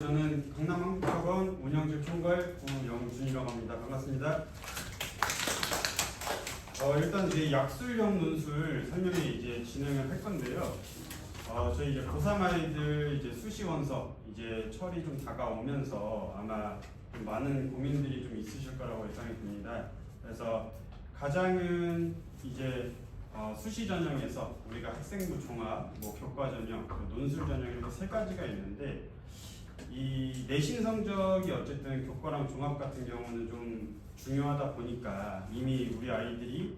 저는 강남한국학원 운영실 총괄 구영준이라고 합니다. 반갑습니다. 일단 이제 약술형 논술 설명을 이제 진행을 할 건데요. 저희 이제 고3 아이들 이제 수시 원서 이제 철이 좀 다가오면서 아마 좀 많은 고민들이 좀 있으실 거라고 예상이 듭니다. 그래서 가장은 이제 수시 전형에서 우리가 학생부 종합, 교과 전형, 논술 전형 이렇게 세 가지가 있는데 이 내신 성적이 어쨌든 교과랑 종합 같은 경우는 좀 중요하다 보니까 이미 우리 아이들이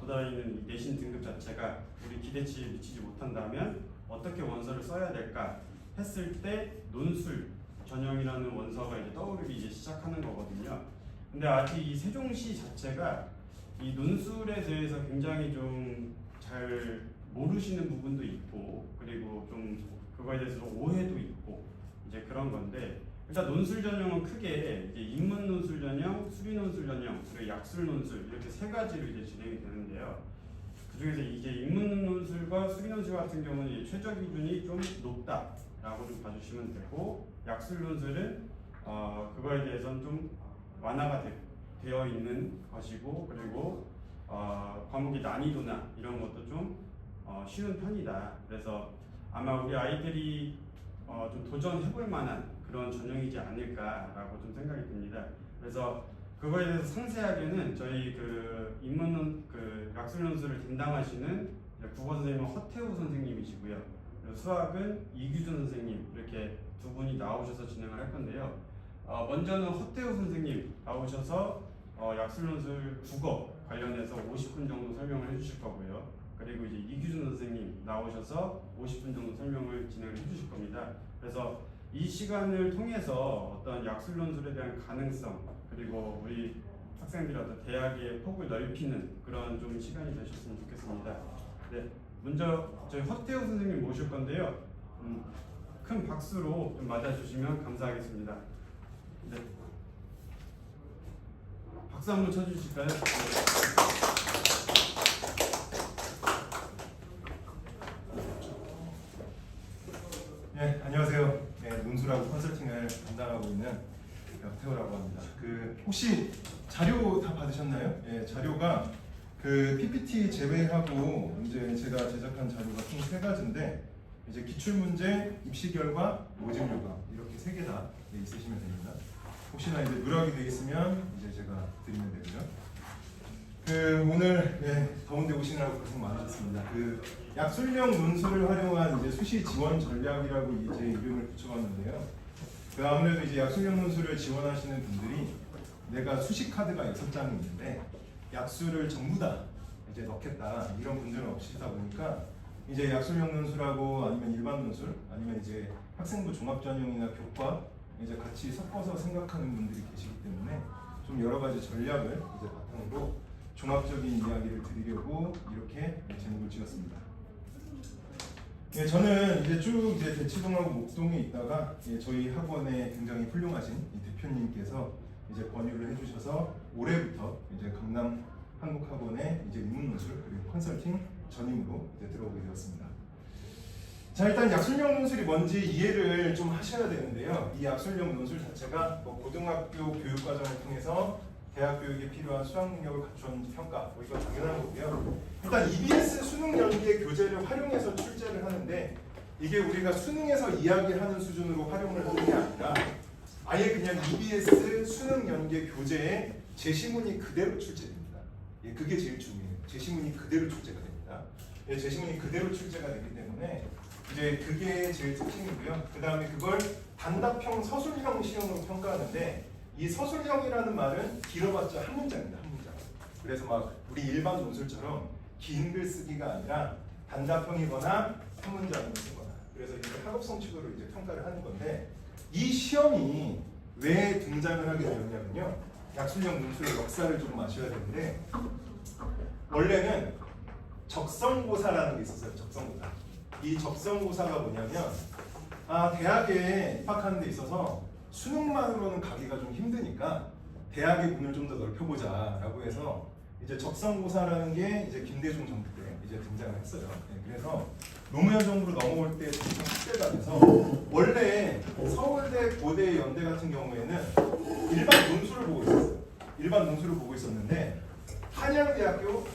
도달하는 내신 등급 자체가 우리 기대치에 미치지 못한다면 어떻게 원서를 써야 될까 했을 때 논술 전형이라는 원서가 이제 떠오르기 이제 시작하는 거거든요. 근데 아직 이 세종시 자체가 이 논술에 대해서 굉장히 좀 잘 모르시는 부분도 있고 그리고 좀 그거에 대해서 오해도 있고 이제 그런 건데, 일단 논술 전형은 크게 이제 인문 논술 전형, 수리 논술 전형, 그리고 약술 논술 이렇게 세 가지로 이제 진행이 되는데요. 그 중에서 이제 인문 논술과 수리 논술 같은 경우는 이제 최저 기준이 좀 높다라고 좀 봐주시면 되고, 약술 논술은 그거에 대해서는 좀 완화가 되어 있는 것이고, 그리고 과목의 난이도나 이런 것도 좀 쉬운 편이다. 그래서 아마 우리 아이들이 좀 도전해볼 만한 그런 전형이지 않을까라고 좀 생각이 듭니다. 그래서 그거에 대해서 상세하게는 저희 그 인문 약술 논술을 담당하시는 국어 선생님은 허태우 선생님이시고요. 그리고 수학은 이규준 선생님 이렇게 두 분이 나오셔서 진행을 할 건데요. 먼저는 허태우 선생님 나오셔서 약술 논술 국어 관련해서 50분 정도 설명을 해주실 거고요. 그리고 이제 이규준 선생님 나오셔서 50분 정도 설명을 진행을 해주실 겁니다. 그래서 이 시간을 통해서 어떤 약술 논술에 대한 가능성 그리고 우리 학생들의 어떤 대학의 폭을 넓히는 그런 좀 시간이 되셨으면 좋겠습니다. 네, 먼저 저희 허태우 선생님 모실 건데요. 큰 박수로 좀 맞아주시면 감사하겠습니다. 네. 박수 한번 쳐주실까요? 네, 안녕하세요. 네, 논술하고 컨설팅을 담당하고 있는 태호라고 합니다. 혹시 자료 다 받으셨나요? 네, 자료가 PPT 제외하고 이제 제가 제작한 자료가 총 3가지인데 이제 기출문제, 입시결과, 모집요강 이렇게 3개 다 있으시면 됩니다. 혹시나 이제 누락이 되어 있으면 이제 제가 드리면 되고요. 오늘 더운데 오시느라고 고생 많으셨습니다. 약술형 논술을 활용한 이제 수시 지원 전략이라고 이제 이름을 붙여봤는데요. 아무래도 이제 약술형 논술을 지원하시는 분들이 내가 수시 카드가 6장이 있는데 약술을 전부 다 이제 넣겠다 이런 분들은 없으시다 보니까 이제 약술형 논술하고 아니면 일반 논술 아니면 이제 학생부 종합 전형이나 교과 이제 같이 섞어서 생각하는 분들이 계시기 때문에 좀 여러 가지 전략을 이제 바탕으로 종합적인 이야기를 드리려고 이렇게 제목을 지었습니다. 예, 저는 이제 쭉 이제 대치동하고 목동에 있다가 저희 학원에 굉장히 훌륭하신 이 대표님께서 이제 권유를 해주셔서 올해부터 이제 강남 한국학원에 이제 인문논술 그리고 컨설팅 전임으로 이제 들어오게 되었습니다. 자, 일단 약술형 논술이 뭔지 이해를 좀 하셔야 되는데요. 이 약술형 논술 자체가 고등학교 교육과정을 통해서 대학 교육에 필요한 수학 능력을 갖춘 평가, 이거 당연한 거고요. 일단 EBS 수능 연계 교재를 활용해서 출제를 하는데 이게 우리가 수능에서 이야기하는 수준으로 활용을 하는 게 아니라 아예 그냥 EBS 수능 연계 교재에 제시문이 그대로 출제됩니다. 예, 그게 제일 중요해요. 제시문이 그대로 출제가 됩니다. 예, 제시문이 그대로 출제가 되기 때문에 이제 그게 제일 특징이고요. 그 다음에 그걸 단답형 서술형 시험으로 평가하는데 이 서술형이라는 말은 길어봤자 한 문장입니다. 한 문장. 그래서 막 우리 일반 논술처럼 긴 글 쓰기가 아니라 단답형이거나 한 문장으로 쓰거나. 그래서 이제 학업성 측으로 이제 평가를 하는 건데 이 시험이 왜 등장을 하게 되었냐면요. 약술형 논술의 역사를 좀 아셔야 되는데 원래는 적성고사라는 게 있었어요. 적성고사. 이 적성고사가 뭐냐면 대학에 입학하는 데 있어서 수능만으로는 가기가 좀 힘드니까 대학의 문을 좀 더 넓혀보자 라고 해서 이제 적성고사라는 게 이제 김대중 정부 때 이제 등장을 했어요. 그래서 노무현 정부로 넘어올 때 조금 확대가 돼서 원래 서울대, 고대, 연대 같은 경우에는 일반 논술을 보고 있었어요. 일반 논술을 보고 있었는데 한양대학교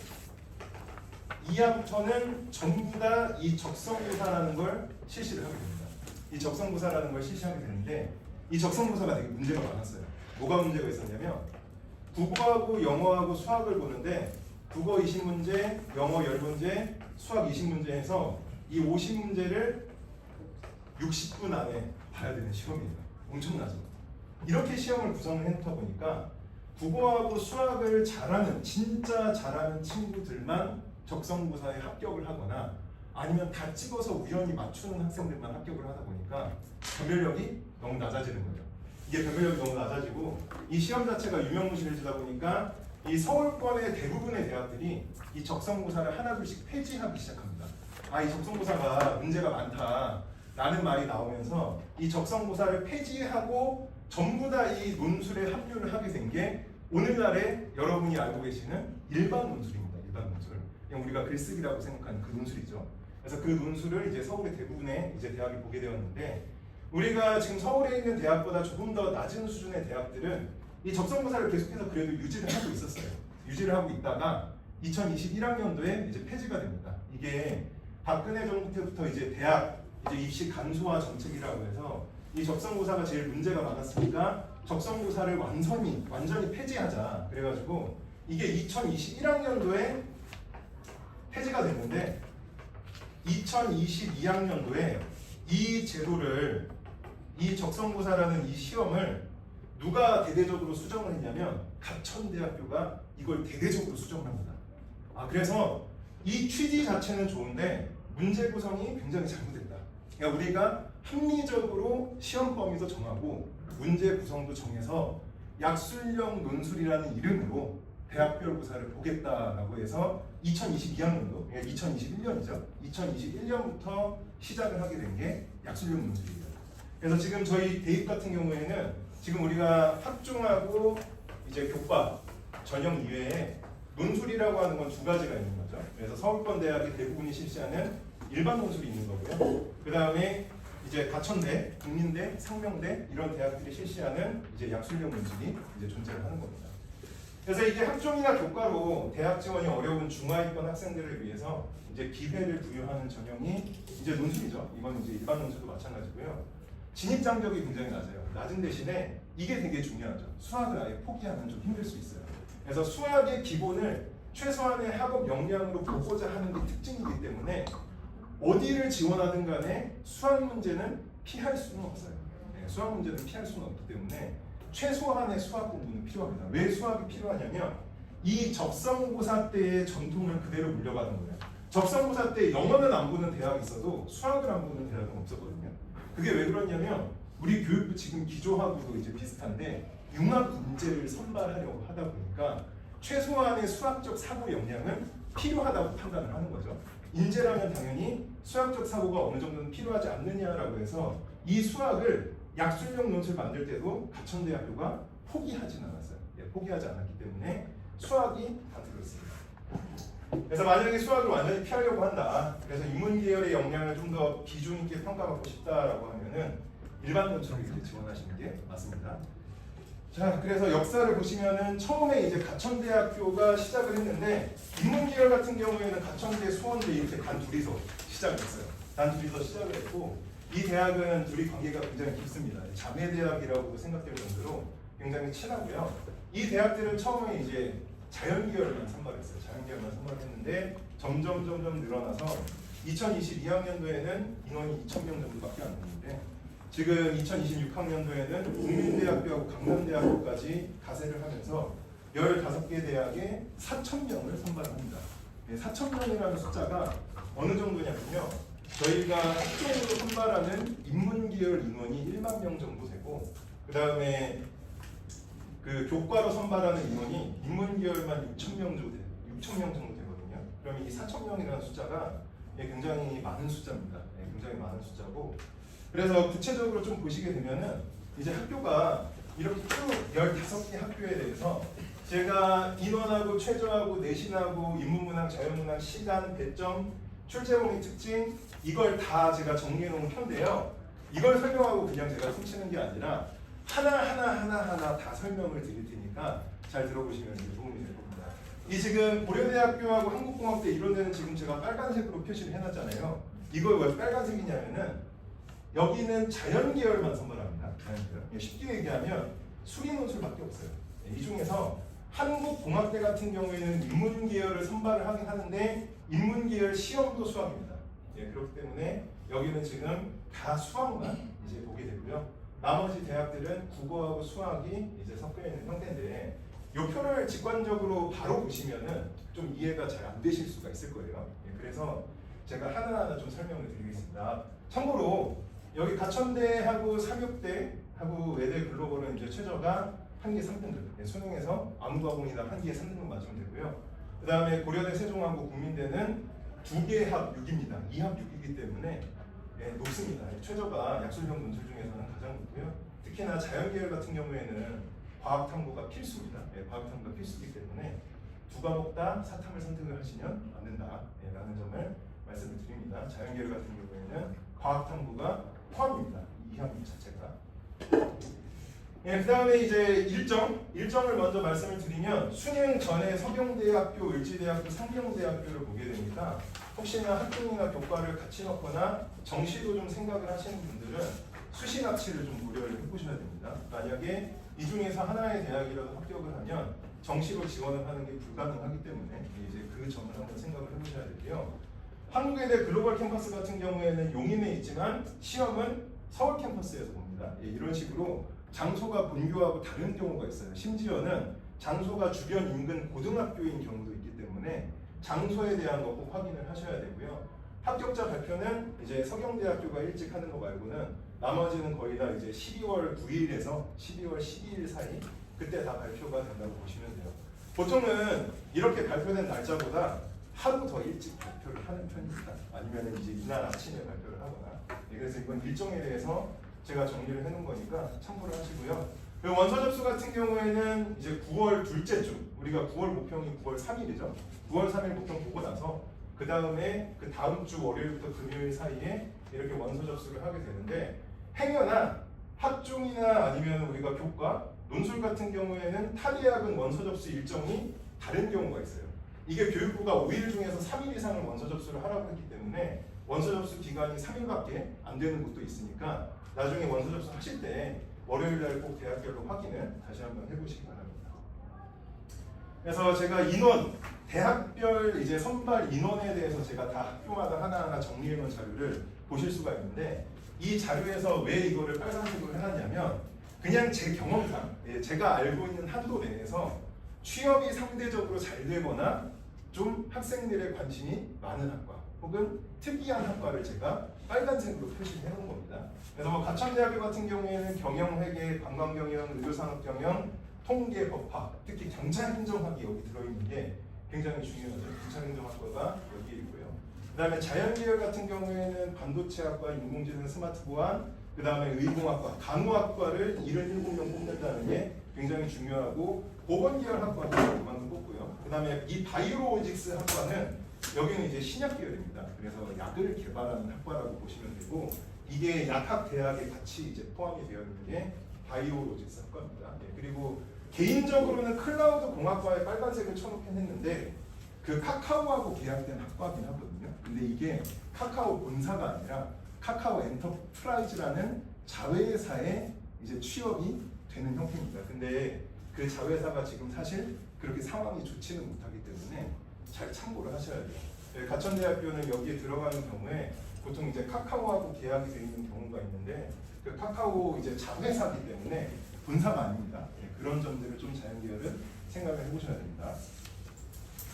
2학부터는 전부 다 이 적성고사라는 걸 실시를 하게 됩니다. 이 적성고사라는 걸 실시하게 되는데 이 적성고사가 되게 문제가 많았어요. 뭐가 문제가 있었냐면 국어하고 영어하고 수학을 보는데 국어 20문제, 영어 10문제, 수학 20문제 해서 이 50문제를 60분 안에 봐야 되는 시험이에요. 엄청나죠? 이렇게 시험을 구성을 해놓다 보니까 국어하고 수학을 잘하는, 진짜 잘하는 친구들만 적성고사에 합격을 하거나 아니면 다 찍어서 우연히 맞추는 학생들만 합격을 하다 보니까 변별력이 너무 낮아지는 거죠. 이게 변별력이 너무 낮아지고 이 시험 자체가 유명무실해지다 보니까 이 서울권의 대부분의 대학들이 이 적성고사를 하나둘씩 폐지하기 시작합니다. 이 적성고사가 문제가 많다라는 말이 나오면서 이 적성고사를 폐지하고 전부 다 이 논술에 합류를 하게 된 게 오늘날에 여러분이 알고 계시는 일반 논술입니다. 일반 논술. 그냥 우리가 글쓰기라고 생각하는 그 논술이죠. 그래서 그 논술을 이제 서울의 대부분의 이제 대학이 보게 되었는데 우리가 지금 서울에 있는 대학보다 조금 더 낮은 수준의 대학들은 이 적성고사를 계속해서 그래도 유지를 하고 있었어요. 유지를 하고 있다가 2021학년도에 이제 폐지가 됩니다. 이게 박근혜 정부 때부터 이제 대학 이제 입시 간소화 정책이라고 해서 이 적성고사가 제일 문제가 많았으니까 적성고사를 완전히 폐지하자. 그래가지고 이게 2021학년도에 폐지가 됐는데 2022학년도에 이 제도를 이 적성고사라는 이 시험을 누가 대대적으로 수정을 했냐면 가천대학교가 이걸 대대적으로 수정을 합니다. 그래서 이 취지 자체는 좋은데 문제 구성이 굉장히 잘못됐다. 그러니까 우리가 합리적으로 시험 범위도 정하고 문제 구성도 정해서 약술형 논술이라는 이름으로 대학별 고사를 보겠다라고 해서 2022학년도, 2021년이죠. 2021년부터 시작을 하게 된 게 약술형 논술이에요. 그래서 지금 저희 대입 같은 경우에는 지금 우리가 학종하고 이제 교과 전형 이외에 논술이라고 하는 건 두 가지가 있는 거죠. 그래서 서울권 대학이 대부분이 실시하는 일반 논술이 있는 거고요. 그 다음에 이제 가천대, 국민대, 상명대 이런 대학들이 실시하는 이제 약술형 논술이 이제 존재를 하는 겁니다. 그래서 이게 학종이나 교과로 대학 지원이 어려운 중하위권 학생들을 위해서 이제 기회를 부여하는 전형이 이제 논술이죠. 이건 이제 일반 논술도 마찬가지고요. 진입 장벽이 굉장히 낮아요. 낮은 대신에 이게 되게 중요하죠. 수학을 아예 포기하면 좀 힘들 수 있어요. 그래서 수학의 기본을 최소한의 학업 역량으로 보고자 하는 게 특징이기 때문에 어디를 지원하든 간에 수학 문제는 피할 수는 없어요. 수학 문제는 피할 수는 없기 때문에 최소한의 수학 공부는 필요합니다. 왜 수학이 필요하냐면 이 적성고사 때의 전통을 그대로 물려받은 거예요. 적성고사 때 영어는 안 보는 대학이 있어도 수학을 안 보는 대학은 없었거든요. 그게 왜 그러냐면 우리 교육부 지금 기조하고도 이제 비슷한데 융합 문제를 선발하려고 하다 보니까 최소한의 수학적 사고 역량은 필요하다고 판단을 하는 거죠. 인재라면 당연히 수학적 사고가 어느 정도는 필요하지 않느냐라고 해서 이 수학을 약술형 논술 만들 때도 가천대학교가 포기하진 않았어요. 포기하지 않았기 때문에 수학이 다 들어있습니다. 그래서 만약에 수학을 완전히 피하려고 한다. 그래서 인문계열의 역량을 좀 더 비중 있게 평가받고 싶다라고 하면은 일반 논술을 이제 지원하시는 게 맞습니다. 자, 그래서 역사를 보시면은 처음에 이제 가천대학교가 시작을 했는데 인문계열 같은 경우에는 가천대, 수원대 이렇게 단 둘이서 시작을 했어요. 단 둘이서 시작을 했고 이 대학은 둘이 관계가 굉장히 깊습니다. 자매대학이라고 생각될 정도로 굉장히 친하고요. 이 대학들은 처음에 이제 자연계열만 선발했어요. 자연계열만 선발했는데 점점 늘어나서 2022학년도에는 인원이 2,000명 정도밖에 안 되는데 지금 2026학년도에는 국민대학교하고 강남대학교까지 가세를 하면서 15개 대학에 4,000명을 선발합니다. 4,000명이라는 숫자가 어느 정도냐면요. 저희가 학종으로 선발하는 인문계열 인원이 1만 명 정도 되고 그 다음에 그 교과로 선발하는 인원이 인문계열만 6,000명 정도 되거든요. 그러면 이 4,000명이라는 숫자가 굉장히 많은 숫자입니다. 굉장히 많은 숫자고 그래서 구체적으로 좀 보시게 되면은 이제 학교가 이렇게 쭉 15개 학교에 대해서 제가 인원하고 최저하고 내신하고 인문문항, 자연문항, 시간, 배점, 출제목의 특징 이걸 다 제가 정리해 놓은 편인데요. 이걸 설명하고 그냥 제가 훔치는 게 아니라 하나 다 설명을 드릴 테니까 잘 들어보시면 도움이 될 겁니다. 이 지금 고려대학교하고 한국공학대 이런 데는 지금 제가 빨간색으로 표시를 해놨잖아요. 이걸 왜 빨간색이냐면은 여기는 자연계열만 선발합니다. 자연계열. 쉽게 얘기하면 수리논술밖에 없어요. 이 중에서 한국공학대 같은 경우에는 인문계열을 선발을 하긴 하는데 인문계열 시험도 수학입니다. 그렇기 때문에 여기는 지금 다 수학만 이제 보게 되고요. 나머지 대학들은 국어하고 수학이 이제 섞여 있는 형태인데 이 표를 직관적으로 바로 보시면은 좀 이해가 잘 안 되실 수가 있을 거예요. 그래서 제가 하나하나 좀 설명을 드리겠습니다. 참고로 여기 가천대하고 사교대하고 외대 글로벌은 이제 최저가 한 개 3등급, 수능에서 아무과공이나 한 개에 3등급 맞으면 되고요. 그 다음에 고려대, 세종하고 국민대는 2개 합 6입니다. 2합 6이기 때문에 높습니다. 최저가 약술형 논술 중에서는 가장 높고요. 특히나 자연계열 같은 경우에는 과학탐구가 필수입니다. 과학탐구가 필수이기 때문에 두 과목 다 사탐을 선택을 하시면 안 된다라는 점을 말씀을 드립니다. 자연계열 같은 경우에는 과학탐구가 포함입니다. 이 학문 자체가. 그 다음에 이제 일정을 먼저 말씀을 드리면 수능 전에 서경대학교, 을지대학교, 상경대학교를 보게 됩니다. 혹시나 학종이나 교과를 같이 넣거나 정시도 좀 생각을 하시는 분들은 수시 납치를 좀 고려를 해보셔야 됩니다. 만약에 이 중에서 하나의 대학이라도 합격을 하면 정시로 지원을 하는 게 불가능하기 때문에 이제 그 점을 한번 생각을 해보셔야 되고요. 한국외대 글로벌 캠퍼스 같은 경우에는 용인에 있지만 시험은 서울 캠퍼스에서 봅니다. 이런 식으로 장소가 본교하고 다른 경우가 있어요. 심지어는 장소가 주변 인근 고등학교인 경우도 있기 때문에 장소에 대한 거 꼭 확인을 하셔야 되고요. 합격자 발표는 이제 서경대학교가 일찍 하는 거 말고는 나머지는 거의 다 이제 12월 9일에서 12월 12일 사이 그때 다 발표가 된다고 보시면 돼요. 보통은 이렇게 발표된 날짜보다 하루 더 일찍 발표를 하는 편입니다. 아니면 이제 이날 아침에 발표를 하거나. 그래서 이번 일정에 대해서 제가 정리를 해놓은 거니까 참고를 하시고요. 원서 접수 같은 경우에는 이제 9월 둘째 주, 우리가 9월 모평이 9월 3일이죠. 9월 3일 모평 보고 나서 그 다음에 그 다음 주 월요일부터 금요일 사이에 이렇게 원서 접수를 하게 되는데 행여나 학종이나 아니면 우리가 교과, 논술 같은 경우에는 타 대학은 원서 접수 일정이 다른 경우가 있어요. 이게 교육부가 5일 중에서 3일 이상을 원서 접수를 하라고 했기 때문에 원서 접수 기간이 3일밖에 안 되는 곳도 있으니까 나중에 원서 접수하실 때 월요일날 꼭 대학별로 확인을 다시 한번 해보시기 바랍니다. 그래서 제가 인원, 대학별 이제 선발 인원에 대해서 제가 다 학교마다 하나하나 정리해놓은 자료를 보실 수가 있는데 이 자료에서 왜 이거를 빨간색으로 해놨냐면 그냥 제 경험상 제가 알고 있는 한도 내에서 취업이 상대적으로 잘 되거나 좀 학생들의 관심이 많은 학과 혹은 특이한 학과를 제가 빨간색으로 표시해 놓은 겁니다. 그래서 뭐 가천대학교 같은 경우에는 경영회계, 관광경영, 의료산업경영, 통계, 법학, 특히 경찰행정학이 여기 들어있는 게 굉장히 중요하죠. 경찰행정학과가 여기 있고요. 그 다음에 자연계열 같은 경우에는 반도체학과, 인공지능, 스마트보안, 그 다음에 의공학과, 간호학과를 77명 뽑는다는 게 굉장히 중요하고 보건계열 학과도 그만큼 뽑고요. 그 다음에 이 바이오로직스 학과는 여기는 이제 신약계열입니다. 그래서 약을 개발하는 학과라고 보시면 되고 이게 약학 대학에 같이 이제 포함이 되어 있는 게 바이오로직스 학과입니다. 그리고 개인적으로는 클라우드 공학과에 빨간색을 쳐놓긴 했는데 그 카카오하고 계약된 학과긴 하거든요. 근데 이게 카카오 본사가 아니라 카카오 엔터프라이즈라는 자회사에 이제 취업이 되는 형태입니다. 근데 그 자회사가 지금 사실 그렇게 상황이 좋지는 못하기 때문에 잘 참고를 하셔야 돼요. 가천대학교는 여기에 들어가는 경우에 보통 이제 카카오하고 계약이 되어 있는 경우가 있는데 그 카카오 이제 자회사이기 때문에 본사가 아닙니다. 그런 점들을 좀 자연계열은 생각을 해보셔야 됩니다.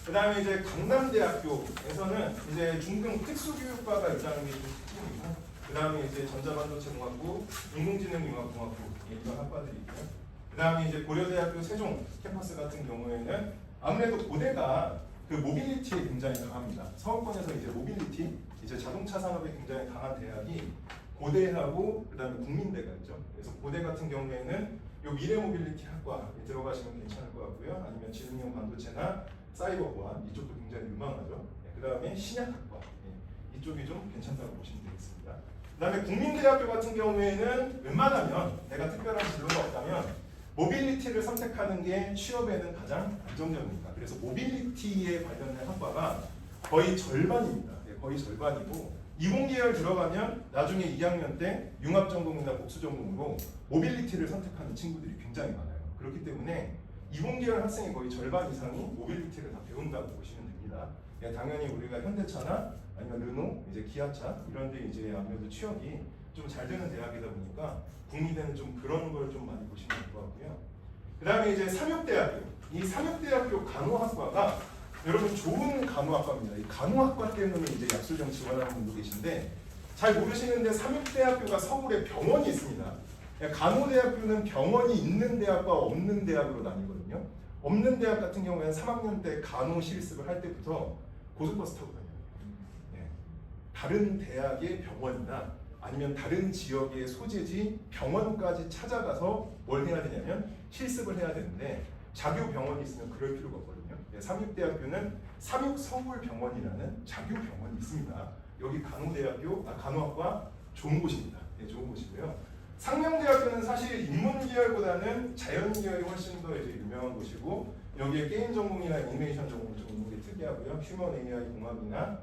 그 다음에 이제 강남대학교에서는 이제 중등 특수교육과가 있다는 게 좀 특징이고, 그 다음에 이제 전자반도체공학부, 인공지능융합공학부 이런 학과들이 있고요. 그 다음에 이제 고려대학교 세종 캠퍼스 같은 경우에는 아무래도 고대가 그 모빌리티에 굉장히 강합니다. 서울권에서 이제 모빌리티, 이제 자동차 산업에 굉장히 강한 대학이 고대하고 그다음에 국민대가 있죠. 그래서 고대 같은 경우에는 요 미래 모빌리티 학과에 들어가시면 괜찮을 것 같고요. 아니면 지능형 반도체나 사이버 보안 이쪽도 굉장히 유망하죠. 그다음에 신약학과 이쪽이 좀 괜찮다고 보시면 되겠습니다. 그다음에 국민대학교 같은 경우에는 웬만하면 내가 특별한 진로가 없다면 모빌리티를 선택하는 게 취업에는 가장 안정적입니다. 그래서 모빌리티에 관련된 학과가 거의 절반입니다. 거의 절반이고 20계열 들어가면 나중에 2학년 때 융합전공이나 복수전공으로 모빌리티를 선택하는 친구들이 굉장히 많아요. 그렇기 때문에 20계열 학생의 거의 절반 이상이 모빌리티를 다 배운다고 보시면 됩니다. 당연히 우리가 현대차나 아니면 르노, 이제 기아차 이런 데 이제 아무래도 취업이 좀 잘 되는 대학이다 보니까 국민대는 좀 그런 걸 좀 많이 보시면 될 것 같고요. 그 다음에 이제 삼육대학교, 이 삼육대학교 간호학과가 여러분 좋은 간호학과입니다. 이 간호학과 때문에 이제 약술형 지원하는 분도 계신데 잘 모르시는데 삼육대학교가 서울에 병원이 있습니다. 간호대학교는 병원이 있는 대학과 없는 대학으로 나뉘거든요. 없는 대학 같은 경우에는 3학년 때 간호 실습을 할 때부터 고속버스 타고 다녀요. 다른 대학의 병원이나 아니면 다른 지역의 소재지 병원까지 찾아가서 뭘 해야 되냐면 실습을 해야 되는데 자교 병원이 있으면 그럴 필요가 없거든요. 삼육대학교는 삼육서울병원이라는 자교 병원이 있습니다. 여기 간호학과 좋은 곳입니다. 좋은 곳이고요. 상명대학교는 사실 인문계열보다는 자연계열이 훨씬 더 이제 유명한 곳이고 여기에 게임 전공이나 애니메이션 전공 좀 있는 게 특이하고요. 휴먼 AI 공학이나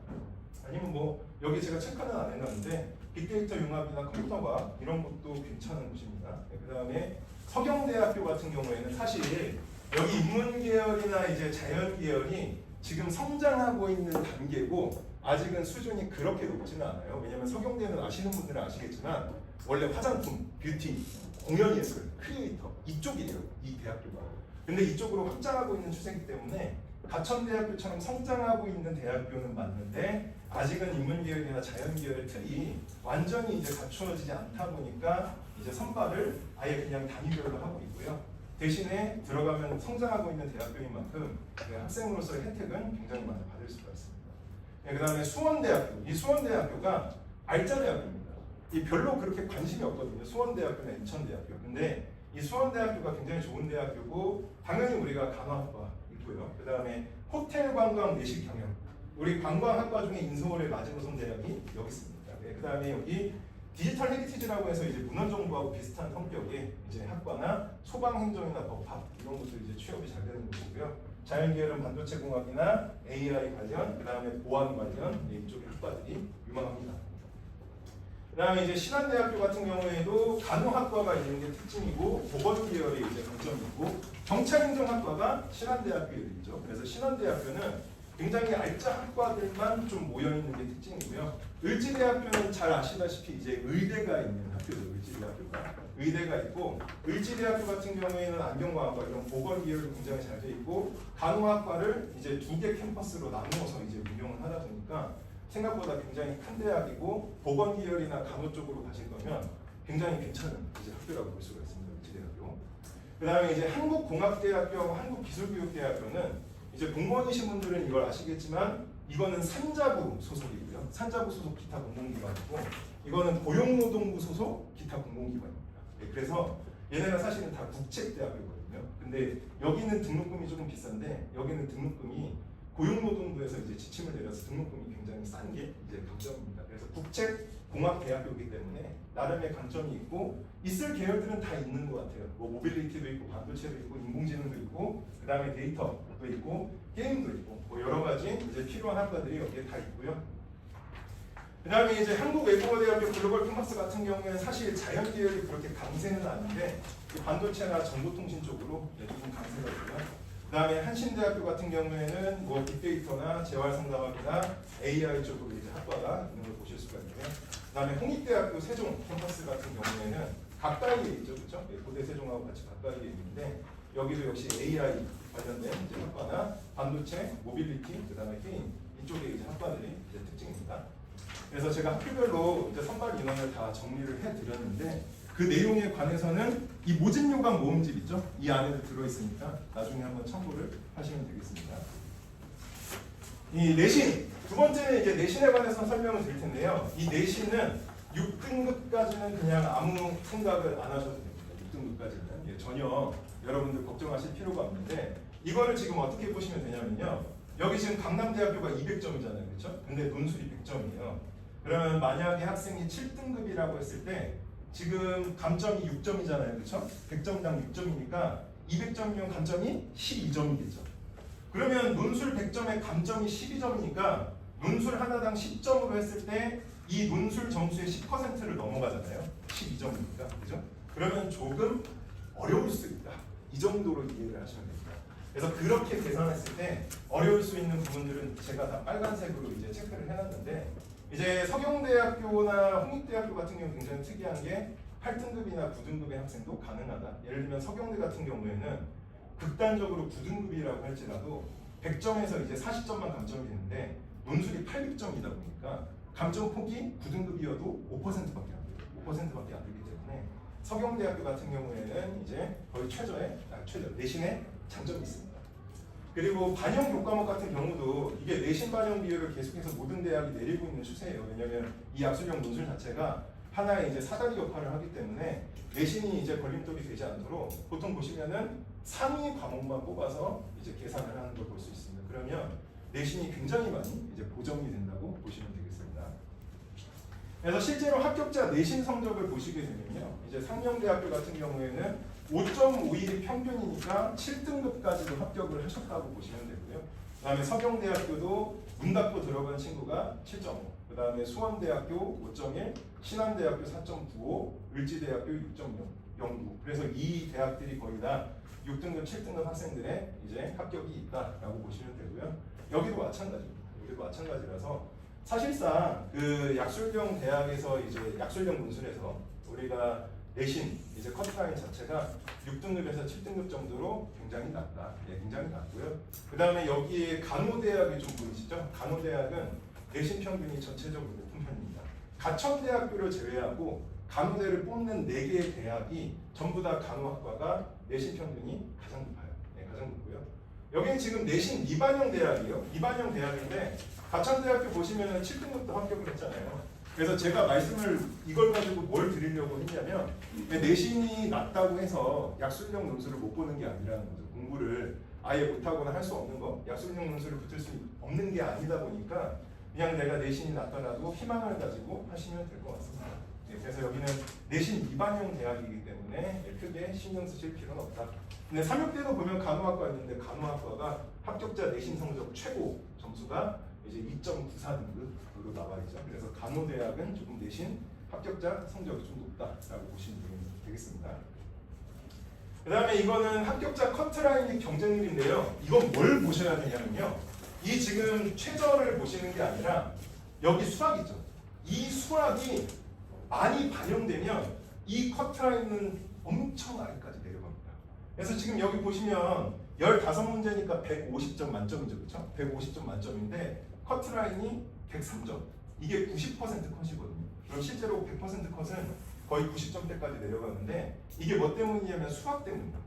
아니면 뭐 여기 제가 체크는 안 해놨는데 빅데이터 융합이나 컴퓨터과학 이런 것도 괜찮은 곳입니다. 그 다음에 서경대학교 같은 경우에는 사실 여기 인문계열이나 이제 자연계열이 지금 성장하고 있는 단계고 아직은 수준이 그렇게 높지는 않아요. 왜냐하면 서경대는 아시는 분들은 아시겠지만 원래 화장품, 뷰티, 공연예술, 크리에이터 이쪽이에요. 이 대학교가. 근데 이쪽으로 확장하고 있는 추세이기 때문에 가천대학교처럼 성장하고 있는 대학교는 맞는데 아직은 인문계열이나 자연계열의 틀이 완전히 이제 갖추어지지 않다 보니까 이제 선발을 아예 그냥 단위별로 하고 있고요. 대신에 들어가면 성장하고 있는 대학교인 만큼 학생으로서의 혜택은 굉장히 많이 받을 수가 있습니다. 그 다음에 수원대학교, 이 수원대학교가 알짜 대학교입니다. 이 별로 그렇게 관심이 없거든요. 수원대학교나 인천대학교. 근데 이 수원대학교가 굉장히 좋은 대학교고 당연히 우리가 간호학과 있고요. 그 다음에 호텔 관광 내식 경영. 우리 관광학과 중에 인서울의 마지노선 대학이 여기 있습니다. 그 다음에 여기 디지털 헤리티지라고 해서 이제 문헌정보하고 비슷한 성격의 이제 학과나 소방행정이나 법학 이런 것도 이제 취업이 잘 되는 곳이고요. 자연계열은 반도체공학이나 AI 관련, 그 다음에 보안 관련 이쪽의 학과들이 유망합니다. 그 다음에 이제 신한대학교 같은 경우에도 간호학과가 있는 게 특징이고 보건계열이 이제 강점이 있고 경찰행정학과가 신한대학교에 있죠. 그래서 신한대학교는 굉장히 알짜 학과들만 좀 모여있는 게 특징이고요. 을지대학교는 잘 아시다시피 이제 의대가 있는 학교죠. 을지대학교가. 의대가 있고 을지대학교 같은 경우에는 안경과학과 이런 보건계열도 굉장히 잘 돼 있고 간호학과를 이제 2개 캠퍼스로 나누어서 이제 운영을 하다 보니까 생각보다 굉장히 큰 대학이고 보건계열이나 간호 쪽으로 가실 거면 굉장히 괜찮은 이제 학교라고 볼 수가 있습니다. 을지대학교. 그 다음에 이제 한국공학대학교하고 한국기술교육대학교는 이제 공무원이신 분들은 이걸 아시겠지만 이거는 산자부 소속이고요. 산자부 소속 기타 공공기관이고 이거는 고용노동부 소속 기타 공공기관입니다. 그래서 얘네가 사실은 다 국책대학교거든요. 근데 여기는 등록금이 조금 비싼데 여기는 등록금이 고용노동부에서 이제 지침을 내려서 등록금이 굉장히 싼 게 이제 강점입니다. 그래서 국책공학대학교이기 때문에 나름의 강점이 있고 있을 계열들은 다 있는 것 같아요. 뭐 모빌리티도 있고 반도체도 있고 인공지능도 있고 그 다음에 데이터도 있고 게임도 있고 뭐 여러 가지 이제 필요한 학과들이 여기에 다 있고요. 그 다음에 이제 한국외국어대학교 글로벌 캠퍼스 같은 경우에는 사실 자연계열이 그렇게 강세는 아닌데 반도체나 정보통신 쪽으로 조금 강세가 있고요. 그 다음에 한신대학교 같은 경우에는 뭐 빅데이터나 재활상담학이나 AI 쪽으로 이제 학과가 있는 걸 보실 수가 있고요. 그 다음에 홍익대학교 세종 캠퍼스 같은 경우에는 가까이에 있죠, 그렇죠? 고대 세종하고 같이 가까이에 있는데 여기도 역시 AI 관련된 이제 학과나 반도체, 모빌리티, 그 다음에 게임 이쪽에 이제 학과들이 이제 특징입니다. 그래서 제가 학교별로 이제 선발 인원을 다 정리를 해드렸는데 그 내용에 관해서는 이 모집 요강 모음집 있죠? 이 안에도 들어있으니까 나중에 한번 참고를 하시면 되겠습니다. 이 내신, 두 번째는 이제 내신에 관해서 설명을 드릴 텐데요. 이 내신은 6등급까지는 그냥 아무 생각을 안 하셔도 됩니다. 6등급까지는 전혀 여러분들 걱정하실 필요가 없는데 이거를 지금 어떻게 보시면 되냐면요. 여기 지금 강남대학교가 200점이잖아요. 그렇죠? 근데 논술이 100점이에요. 그러면 만약에 학생이 7등급이라고 했을 때 지금 감점이 6점이잖아요. 그렇죠? 100점당 6점이니까 200점이면 감점이 12점이겠죠. 그러면 논술 100점에 감점이 12점이니까 논술 하나당 10점으로 했을 때 이 논술 점수의 10%를 넘어가잖아요. 12점이니까. 그죠? 그러면 조금 어려울 수 있다. 이 정도로 이해를 하시면 됩니다. 그래서 그렇게 계산했을 때 어려울 수 있는 부분들은 제가 다 빨간색으로 이제 체크를 해놨는데 이제 서경대학교나 홍익대학교 같은 경우 굉장히 특이한 게 8등급이나 9등급의 학생도 가능하다. 예를 들면 서경대 같은 경우에는 극단적으로 9등급이라고 할지라도 100점에서 이제 40점만 감점이 되는데 논술이 800점이다 보니까 감점 폭이 9등급이어도 5%밖에 안 돼요. 5%밖에 안 되기 때문에 서경대학교 같은 경우에는 이제 거의 최저 내신의 장점이 있습니다. 그리고 반영 교과목 같은 경우도 이게 내신 반영 비율을 계속해서 모든 대학이 내리고 있는 추세예요. 왜냐하면 이 약술형 논술 자체가 하나의 이제 사다리 역할을 하기 때문에 내신이 이제 걸림돌이 되지 않도록 보통 보시면은 상위 과목만 뽑아서 이제 계산을 하는 걸 볼 수 있습니다. 그러면 내신이 굉장히 많이 이제 보정이 된다고 보시면 되겠습니다. 그래서 실제로 합격자 내신 성적을 보시게 되면요, 이제 상명대학교 같은 경우에는 5.51이 평균이니까 7등급까지도 합격을 하셨다고 보시면 되고요. 그다음에 서경대학교도 문 닫고 들어간 친구가 7.5, 그다음에 수원대학교 5.1, 신한대학교 4.95, 을지대학교 6.09. 그래서 이 대학들이 거의 다 6등급, 7등급 학생들의 이제 합격이 있다라고 보시면 되고요. 여기도 마찬가지입니다. 여기도 마찬가지라서 사실상 그 약술형 대학에서 이제 약술형 문술에서 우리가 내신 이제 커트라인 자체가 6등급에서 7등급 정도로 굉장히 낮다. 굉장히 낮고요. 그 다음에 여기에 간호대학이 좀 보이시죠? 간호대학은 내신 평균이 전체적으로 높은 편입니다. 가천대학교를 제외하고 간호대를 뽑는 4개의 대학이 전부 다 간호학과가 내신 평균이 가장 높아요. 가장 높고요. 여기는 지금 내신 미반영 대학이에요. 미반영 대학인데 가천대학교 보시면은 7등급도 합격을 했잖아요. 그래서 제가 말씀을 이걸 가지고 뭘 드리려고 했냐면 내신이 낮다고 해서 약술형 논술을 못 보는 게 아니라는 거죠. 공부를 아예 못하거나 할 수 없는 거, 약술형 논술을 붙을 수 없는 게 아니다 보니까 그냥 내가 내신이 낮더라도 희망을 가지고 하시면 될 것 같습니다. 그래서 여기는 내신 미반영 대학이기 때문에 크게 신경 쓰실 필요는 없다. 근데 3학대도 보면 간호학과 있는데 간호학과가 합격자 내신 성적 최고 점수가 이제 2.94등급으로 나와 있죠. 그래서 간호대학은 조금 내신 합격자 성적이 좀 높다라고 보시면 되겠습니다. 그 다음에 이거는 합격자 커트라인의 경쟁률인데요. 이건 뭘 보셔야 되냐면요. 이 지금 최저를 보시는 게 아니라 여기 수학이죠. 이 수학이 많이 반영되면 이 커트라인은 엄청 아래까지 내려갑니다. 그래서 지금 여기 보시면 15문제니까 150점 만점이죠. 그렇죠? 150점 만점인데 커트라인이 103점. 이게 90% 컷이거든요. 그럼 실제로 100% 컷은 거의 90점대까지 내려가는데 이게 뭐 때문이냐면 수학 때문입니다.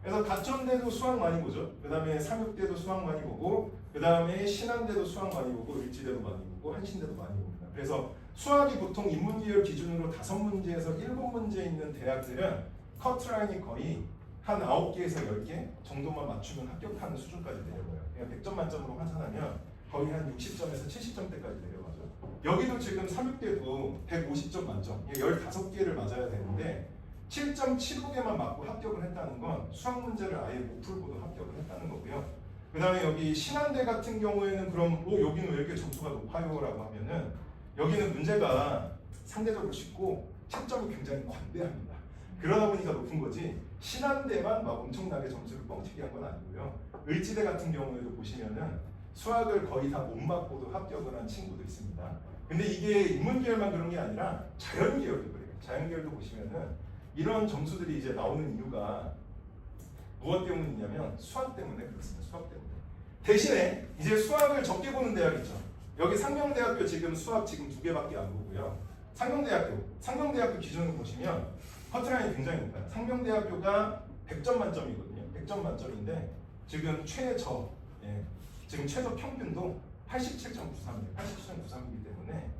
그래서 가천대도 수학 많이 보죠. 그 다음에 삼육대도 수학 많이 보고 그 다음에 신한대도 수학 많이 보고 을지대도 많이 보고 한신대도 많이 봅니다. 그래서 수학이 보통 인문계열 기준으로 5문제에서 7문제 있는 대학들은 커트라인이 거의 한 9개에서 10개 정도만 맞추면 합격하는 수준까지 내려가요. 그냥 100점 만점으로 환산하면 거의 한 60점에서 70점대까지 내려가죠. 여기도 지금 3육대도 150점 만점, 15개를 맞아야 되는데 7.75개만 맞고 합격을 했다는 건 수학 문제를 아예 못 풀고도 합격을 했다는 거고요. 그 다음에 여기 신한대 같은 경우에는 그럼 여기는 왜 이렇게 점수가 높아요? 라고 하면은 여기는 문제가 상대적으로 쉽고 채점이 굉장히 관대합니다. 그러다 보니까 높은 거지 신한대만 막 엄청나게 점수를 뻥튀기 한 건 아니고요. 을지대 같은 경우에도 보시면은 수학을 거의 다 못 맞고도 합격을 한 친구도 있습니다. 근데 이게 인문계열만 그런 게 아니라 자연계열도 그래요. 자연계열도 보시면은 이런 점수들이 이제 나오는 이유가 무엇 때문이냐면 수학 때문에 그렇습니다. 수학 때문에. 대신에 이제 수학을 적게 보는 대학 있죠. 여기 상명대학교 지금 수학 지금 2개밖에 안 보고요. 상명대학교 기준으로 보시면 커트라인이 굉장히 높아요. 상명대학교가 100점 만점이거든요. 100점 만점인데 지금 지금 최저 평균도 87.93이에요. 87.93이기 때문에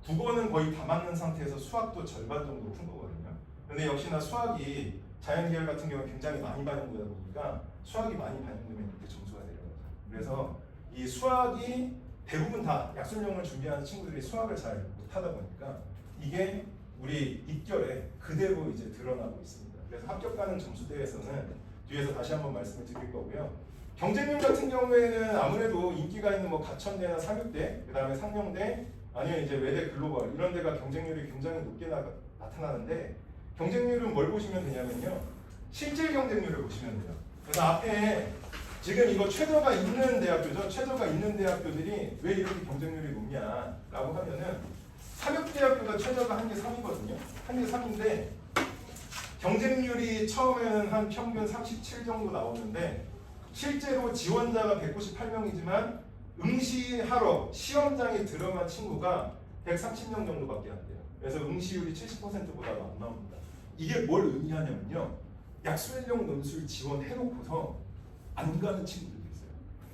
국어는 거의 다 맞는 상태에서 수학도 절반 정도 푼 거거든요. 근데 역시나 수학이 자연계열 같은 경우는 굉장히 많이 반영되다 보니까 수학이 많이 반영되면 이렇게 점수가 내려가죠. 그래서 이 수학이 대부분 다 약술형을 준비하는 친구들이 수학을 잘 못하다 보니까 이게 우리 입결에 그대로 이제 드러나고 있습니다. 그래서 합격가능 점수대에서는 뒤에서 다시 한번 말씀을 드릴 거고요. 경쟁률 같은 경우에는 아무래도 인기가 있는 뭐 가천대나 상육대, 그 다음에 상명대, 아니면 이제 외대 글로벌 이런 데가 경쟁률이 굉장히 높게 나타나는데 경쟁률은 뭘 보시면 되냐면요. 실질 경쟁률을 보시면 돼요. 그래서 앞에 지금 이거 최저가 있는 대학교죠. 최저가 있는 대학교들이 왜 이렇게 경쟁률이 높냐라고 하면은 상육대학교가 최저가 한 개 3이거든요. 한 개 3인데 경쟁률이 처음에는 한 평균 37 정도 나오는데 실제로 지원자가 198명이지만 응시하러 시험장에 들어간 친구가 130명 정도밖에 안 돼요. 그래서 응시율이 70%보다도 안 나옵니다. 이게 뭘 의미하냐면요. 약술형 논술 지원해놓고서 안 가는 친구들도 있어요.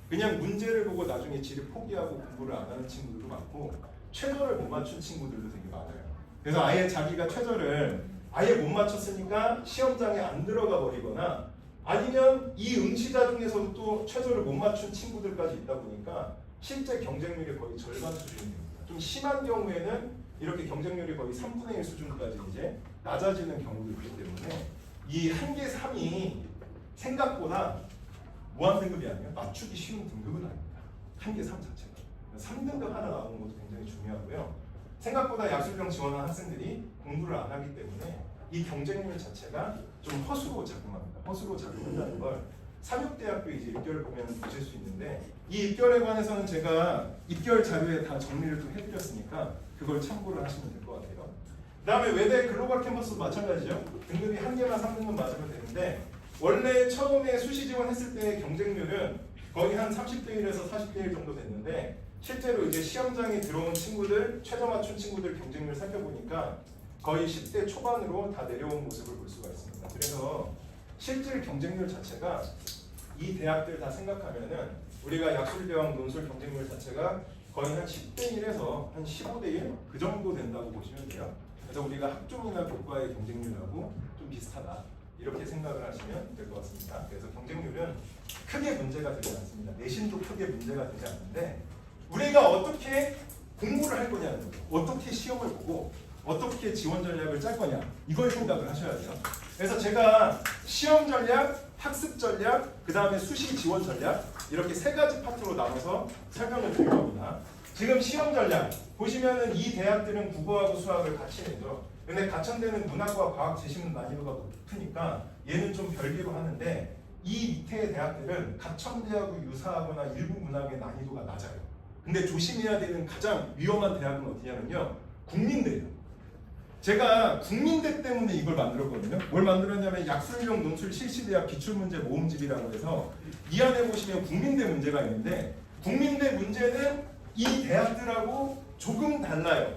그냥 문제를 보고 나중에 지를 포기하고 공부를 안 하는 친구들도 많고 최저를 못 맞춘 친구들도 되게 많아요. 그래서 아예 자기가 최저를 아예 못 맞췄으니까 시험장에 안 들어가 버리거나 아니면 이 응시자 중에서도 또 최저를 못 맞춘 친구들까지 있다 보니까 실제 경쟁률이 거의 절반 수준입니다. 좀 심한 경우에는 이렇게 경쟁률이 거의 3분의 1 수준까지 이제 낮아지는 경우도 있기 때문에 이 한 개 3이 생각보다 무한 등급이 아니라 맞추기 쉬운 등급은 아닙니다. 한 개 3 자체가. 3등급 하나 나오는 것도 굉장히 중요하고요. 생각보다 약술형 지원한 학생들이 공부를 안 하기 때문에 이 경쟁률 자체가 좀 허수로 작용합니다. 허수로 작용한다는 걸 상육대학교 이제 입결을 보면 보실 수 있는데 이 입결에 관해서는 제가 입결 자료에 다 정리를 좀 해드렸으니까 그걸 참고를 하시면 될 것 같아요. 그 다음에 외대 글로벌 캠퍼스도 마찬가지죠. 등급이 한 개만 3등급 맞으면 되는데 원래 처음에 수시 지원했을 때의 경쟁률은 거의 한 30대 1에서 40대 1 정도 됐는데 실제로 이제 시험장에 들어온 친구들, 최저 맞춘 친구들 경쟁률 살펴보니까 거의 10대 초반으로 다 내려온 모습을 볼 수가 있습니다. 그래서 실질 경쟁률 자체가 이 대학들 다 생각하면은 우리가 약술대학 논술 경쟁률 자체가 거의 한 10대 1에서 한 15대 1 그 정도 된다고 보시면 돼요. 그래서 우리가 학종이나 교과의 경쟁률하고 좀 비슷하다 이렇게 생각을 하시면 될 것 같습니다. 그래서 경쟁률은 크게 문제가 되지 않습니다. 내신도 크게 문제가 되지 않는데 우리가 어떻게 공부를 할 거냐는 거죠. 어떻게 시험을 보고 어떻게 지원 전략을 짤 거냐 이걸 생각을 하셔야 돼요. 그래서 제가 시험 전략, 학습 전략, 그 다음에 수시 지원 전략 이렇게 세 가지 파트로 나눠서 설명을 드릴 겁니다. 지금 시험 전략 보시면은 이 대학들은 국어하고 수학을 같이 내죠. 근데 가천대는 문학과 과학 재시문 난이도가 높으니까 얘는 좀 별개로 하는데 이 밑에 대학들은 가천대하고 유사하거나 일부 문학의 난이도가 낮아요. 근데 조심해야 되는 가장 위험한 대학은 어디냐면요. 국민대예요. 제가 국민대 때문에 이걸 만들었거든요. 뭘 만들었냐면 약술형 논술 실시대학 기출문제 모음집이라고 해서 이 안에 보시면 국민대 문제가 있는데 국민대 문제는 이 대학들하고 조금 달라요.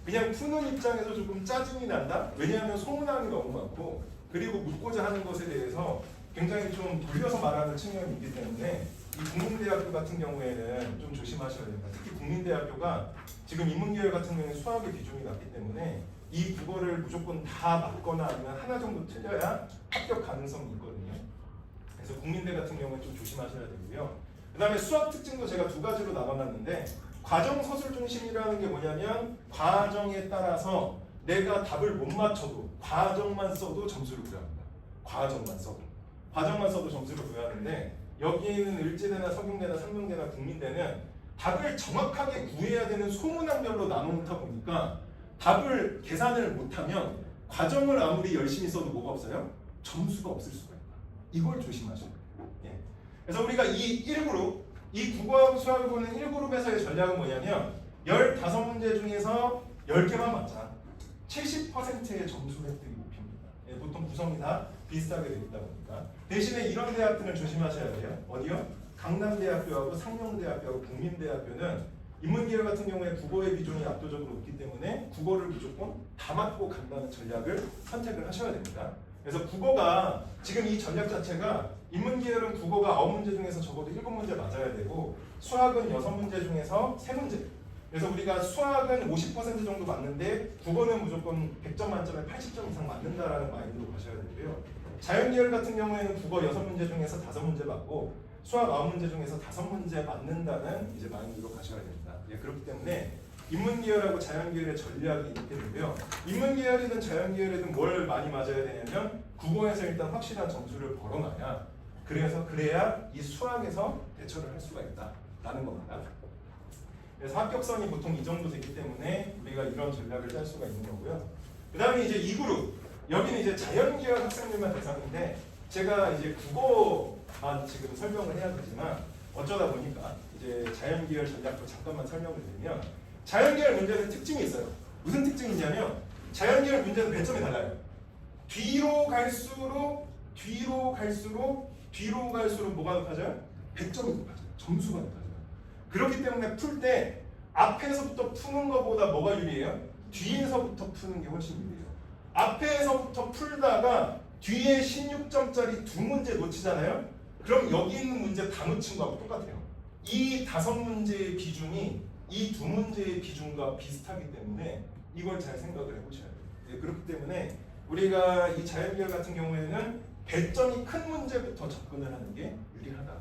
그냥 푸는 입장에서 조금 짜증이 난다. 왜냐하면 소문항이 너무 많고 그리고 묻고자 하는 것에 대해서 굉장히 좀 돌려서 말하는 측면이 있기 때문에 이 국민대학교 같은 경우에는 좀 조심하셔야 됩니다. 특히 국민대학교가 지금 인문계열 같은 경우에 수학의 비중이 낮기 때문에 이 국어를 무조건 다 맞거나 아니면 하나 정도 틀려야 합격 가능성이 있거든요. 그래서 국민대 같은 경우는 좀 조심하셔야 되고요. 그 다음에 수학 특징도 제가 두 가지로 나눠놨는데 과정 서술 중심이라는 게 뭐냐면 과정에 따라서 내가 답을 못 맞춰도 과정만 써도 점수를 부여합니다. 과정만 써도 점수를 부여하는데 여기에는 을지대나 서경대나 상명대나 국민대는 답을 정확하게 구해야 되는 소문항별로 나눠놓다 보니까 답을 계산을 못하면 과정을 아무리 열심히 써도 뭐가 없어요? 점수가 없을 수가 있다. 이걸 조심하셔야 돼요. 예. 그래서 우리가 이 1그룹, 이 국어하고 수학을 보는 1그룹에서의 전략은 뭐냐면 15문제 중에서 10개만 맞자 70%의 점수 획득이 목표입니다. 예, 보통 구성이 다 비슷하게 되어 있다 보니까 대신에 이런 대학들은 조심하셔야 돼요. 어디요? 강남대학교하고 상명대학교하고 국민대학교는 인문계열 같은 경우에 국어의 비중이 압도적으로 높기 때문에 국어를 무조건 다 맞고 간다는 전략을 선택을 하셔야 됩니다. 그래서 국어가 지금 이 전략 자체가 인문계열은 국어가 9문제 중에서 적어도 7문제 맞아야 되고 수학은 6문제 중에서 3문제 그래서 우리가 수학은 50% 정도 맞는데 국어는 무조건 100점 만점에 80점 이상 맞는다라는 마인드로 가셔야 되고요. 자연계열 같은 경우에는 국어 6문제 중에서 5문제 맞고 수학 9문제 중에서 5문제 맞는다는 이제 마인드로 가셔야 됩니다. 예, 그렇기 때문에 인문계열하고 자연계열의 전략이 이렇게 되고요. 인문계열이든 자연계열이든 뭘 많이 맞아야 되냐면 국어에서 일단 확실한 점수를 벌어놔야 그래야 이 수학에서 대처를 할 수가 있다라는 겁니다. 그래서 합격선이 보통 이 정도 되기 때문에 우리가 이런 전략을 짤 수가 있는 거고요. 그 다음에 이제 2그룹 여기는 이제 자연계열 학생들만 대상인데 제가 이제 국어만 지금 설명을 해야 되지만 어쩌다 보니까 이제 자연계열 전략도 잠깐만 설명을 드리면 자연계열 문제는 특징이 있어요. 무슨 특징이냐면 자연계열 문제는 배점이 달라요. 뒤로 갈수록 뭐가 높아져요? 배점이 높아져요. 점수가 높아져요. 그렇기 때문에 풀 때 앞에서부터 푸는 것보다 뭐가 유리해요? 뒤에서부터 푸는 게 훨씬 유리해요. 앞에서부터 풀다가 뒤에 16점짜리 2문제 놓치잖아요? 그럼 여기 있는 문제 다 놓친 거하고 똑같아요. 이 5문제의 비중이 이 2문제의 비중과 비슷하기 때문에 이걸 잘 생각을 해보셔야 돼요. 네, 그렇기 때문에 우리가 이 자연계열 같은 경우에는 배점이 큰 문제부터 접근을 하는 게 유리하다.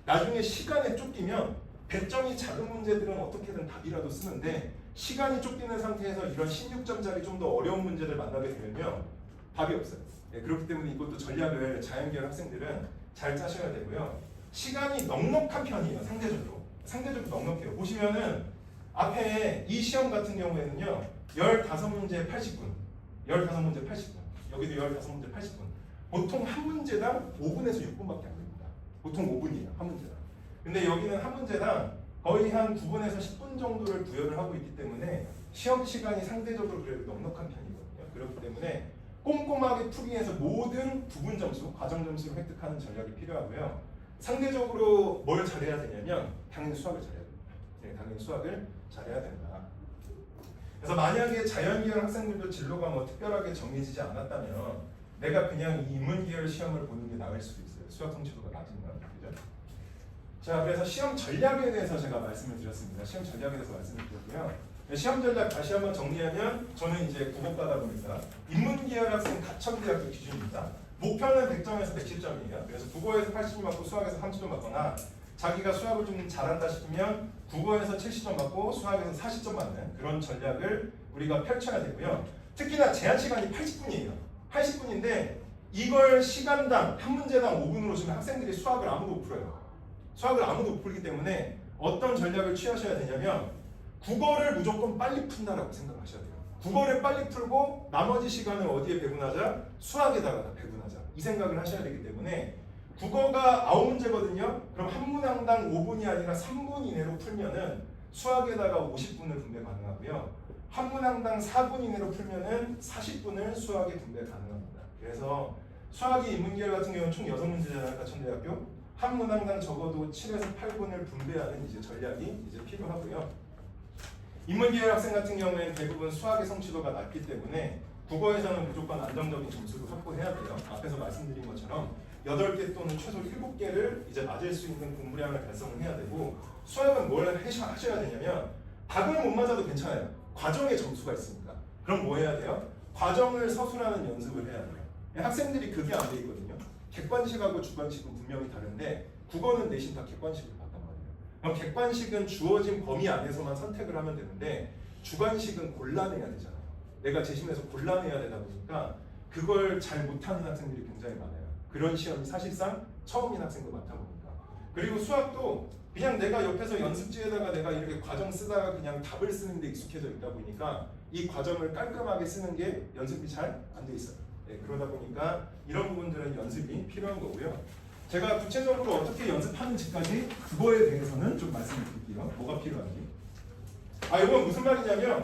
나중에 시간에 쫓기면 배점이 작은 문제들은 어떻게든 답이라도 쓰는데 시간이 쫓기는 상태에서 이런 16점짜리 좀 더 어려운 문제를 만나게 되면요 답이 없어요. 네, 그렇기 때문에 이것도 전략을 자연계열 학생들은 잘 짜셔야 되고요. 시간이 넉넉한 편이에요. 상대적으로 넉넉해요. 보시면은 앞에 이 시험 같은 경우에는요 15문제 80분 여기도 15문제 80분 보통 한 문제당 5분에서 6분밖에 안 됩니다. 보통 5분이에요. 한 문제당. 근데 여기는 한 문제당 거의 한 9분에서 10분 정도를 부여를 하고 있기 때문에 시험 시간이 상대적으로 그래도 넉넉한 편이거든요. 그렇기 때문에 꼼꼼하게 풀기 위해서 모든 부분 점수, 과정 점수를 획득하는 전략이 필요하고요. 상대적으로 뭘 잘해야 되냐면 당연히 수학을 잘해야 됩니다. 네, 당연히 수학을 잘해야 된다. 그래서 만약에 자연계열 학생들도 진로가 뭐 특별하게 정해지지 않았다면 내가 그냥 이 인문계열 시험을 보는 게 나을 수도 있어요. 수학 성취도가 낮으면. 그죠? 자, 그래서 시험 전략에 대해서 제가 말씀을 드렸습니다. 시험 전략에 대해서 말씀을 드렸고요. 시험 전략 다시 한번 정리하면 저는 이제 국어과다 보니까 인문계열 학생 가천대학교 기준입니다. 목표는 100점에서 110점이에요. 그래서 국어에서 80점 맞고 수학에서 30점 맞거나 자기가 수학을 좀 잘한다 싶으면 국어에서 70점 맞고 수학에서 40점 맞는 그런 전략을 우리가 펼쳐야 되고요. 특히나 제한 시간이 80분이에요. 80분인데 이걸 시간당 한 문제당 5분으로 주면 학생들이 수학을 아무도 못 풀어요. 수학을 아무도 못 풀기 때문에 어떤 전략을 취하셔야 되냐면 국어를 무조건 빨리 푼다라고 생각하셔야 돼요. 국어를 빨리 풀고 나머지 시간을 어디에 배분하자? 수학에다가 배분하자. 이 생각을 하셔야 되기 때문에 국어가 9문제거든요. 그럼 한 문항당 5분이 아니라 3분 이내로 풀면은 수학에다가 50분을 분배 가능하고요. 한 문항당 4분 이내로 풀면은 40분을 수학에 분배 가능합니다. 그래서 수학이 인문계열 같은 경우는 총 6문제잖아요. 가천대학교. 한 문항당 적어도 7에서 8분을 분배하는 이제 전략이 이제 필요하고요. 인문계열 학생 같은 경우에는 대부분 수학의 성취도가 낮기 때문에 국어에서는 무조건 안정적인 점수를 확보해야 돼요. 앞에서 말씀드린 것처럼 8개 또는 최소 7개를 이제 맞을 수 있는 공부량을 달성을 해야 되고 수학은 뭘 하셔야 되냐면 답을 못 맞아도 괜찮아요. 과정에 점수가 있으니까. 그럼 뭐 해야 돼요? 과정을 서술하는 연습을 해야 돼요. 학생들이 그게 안 돼 있거든요. 객관식하고 주관식은 분명히 다른데 국어는 내신 다 객관식을 봤단 말이에요. 그럼 객관식은 주어진 범위 안에서만 선택을 하면 되는데 주관식은 골라내야 되잖아요. 내가 재심에서 골라내야 되다 보니까 그걸 잘 못하는 학생들이 굉장히 많아요. 그런 시험이 사실상 처음인 학생도 많다 보니까. 그리고 수학도 그냥 내가 옆에서 연습지에다가 내가 이렇게 과정 쓰다가 그냥 답을 쓰는 데 익숙해져 있다 보니까 이 과정을 깔끔하게 쓰는 게 연습이 잘 안 돼 있어요. 네, 그러다 보니까 이런 부분들은 연습이 필요한 거고요. 제가 구체적으로 어떻게 연습하는지까지 그거에 대해서는 좀 말씀을 드릴게요. 뭐가 필요한지. 이건 무슨 말이냐면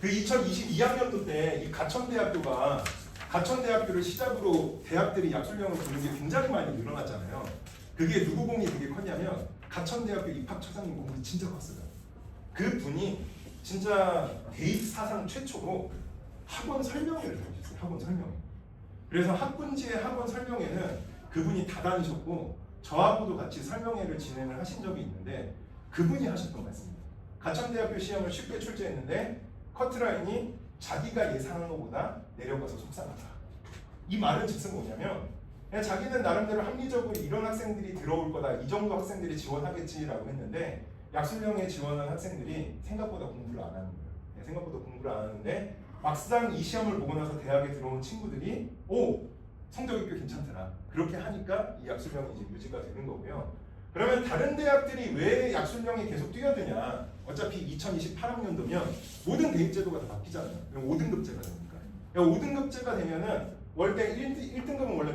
그 2022학년도 때 이 가천대학교를 시작으로 대학들이 약술형을 부르는 게 굉장히 많이 늘어났잖아요. 그게 누구 공이 되게 컸냐면 가천대학교 입학처장님 공이 진짜 컸어요. 그 분이 진짜 대입 사상 최초로 학원 설명회를 해주셨어요. 학원 설명회. 그래서 학군지의 학원 설명회는 그분이 다 다니셨고 저하고도 같이 설명회를 진행을 하신 적이 있는데 그분이 하셨던 말씀입니다. 가천대학교 시험을 쉽게 출제했는데 커트라인이 자기가 예상한 것보다 내려가서 속상하다. 이 말은 즉슨 뭐냐면 그냥 자기는 나름대로 합리적으로 이런 학생들이 들어올 거다. 이 정도 학생들이 지원하겠지라고 했는데 약술형에 지원한 학생들이 생각보다 공부를 안 하는 거예요. 생각보다 공부를 안 하는데 막상 이 시험을 보고 나서 대학에 들어온 친구들이 성적이 꽤 괜찮더라. 그렇게 하니까 이 약술형이 이제 유지가 되는 거고요. 그러면 다른 대학들이 왜 약술형이 계속 뛰어드냐? 어차피 2028학년도면 모든 대입제도가 다 바뀌잖아요. 그럼 5등급제가 되니까. 5등급제가 되면은 월대 1등급은 원래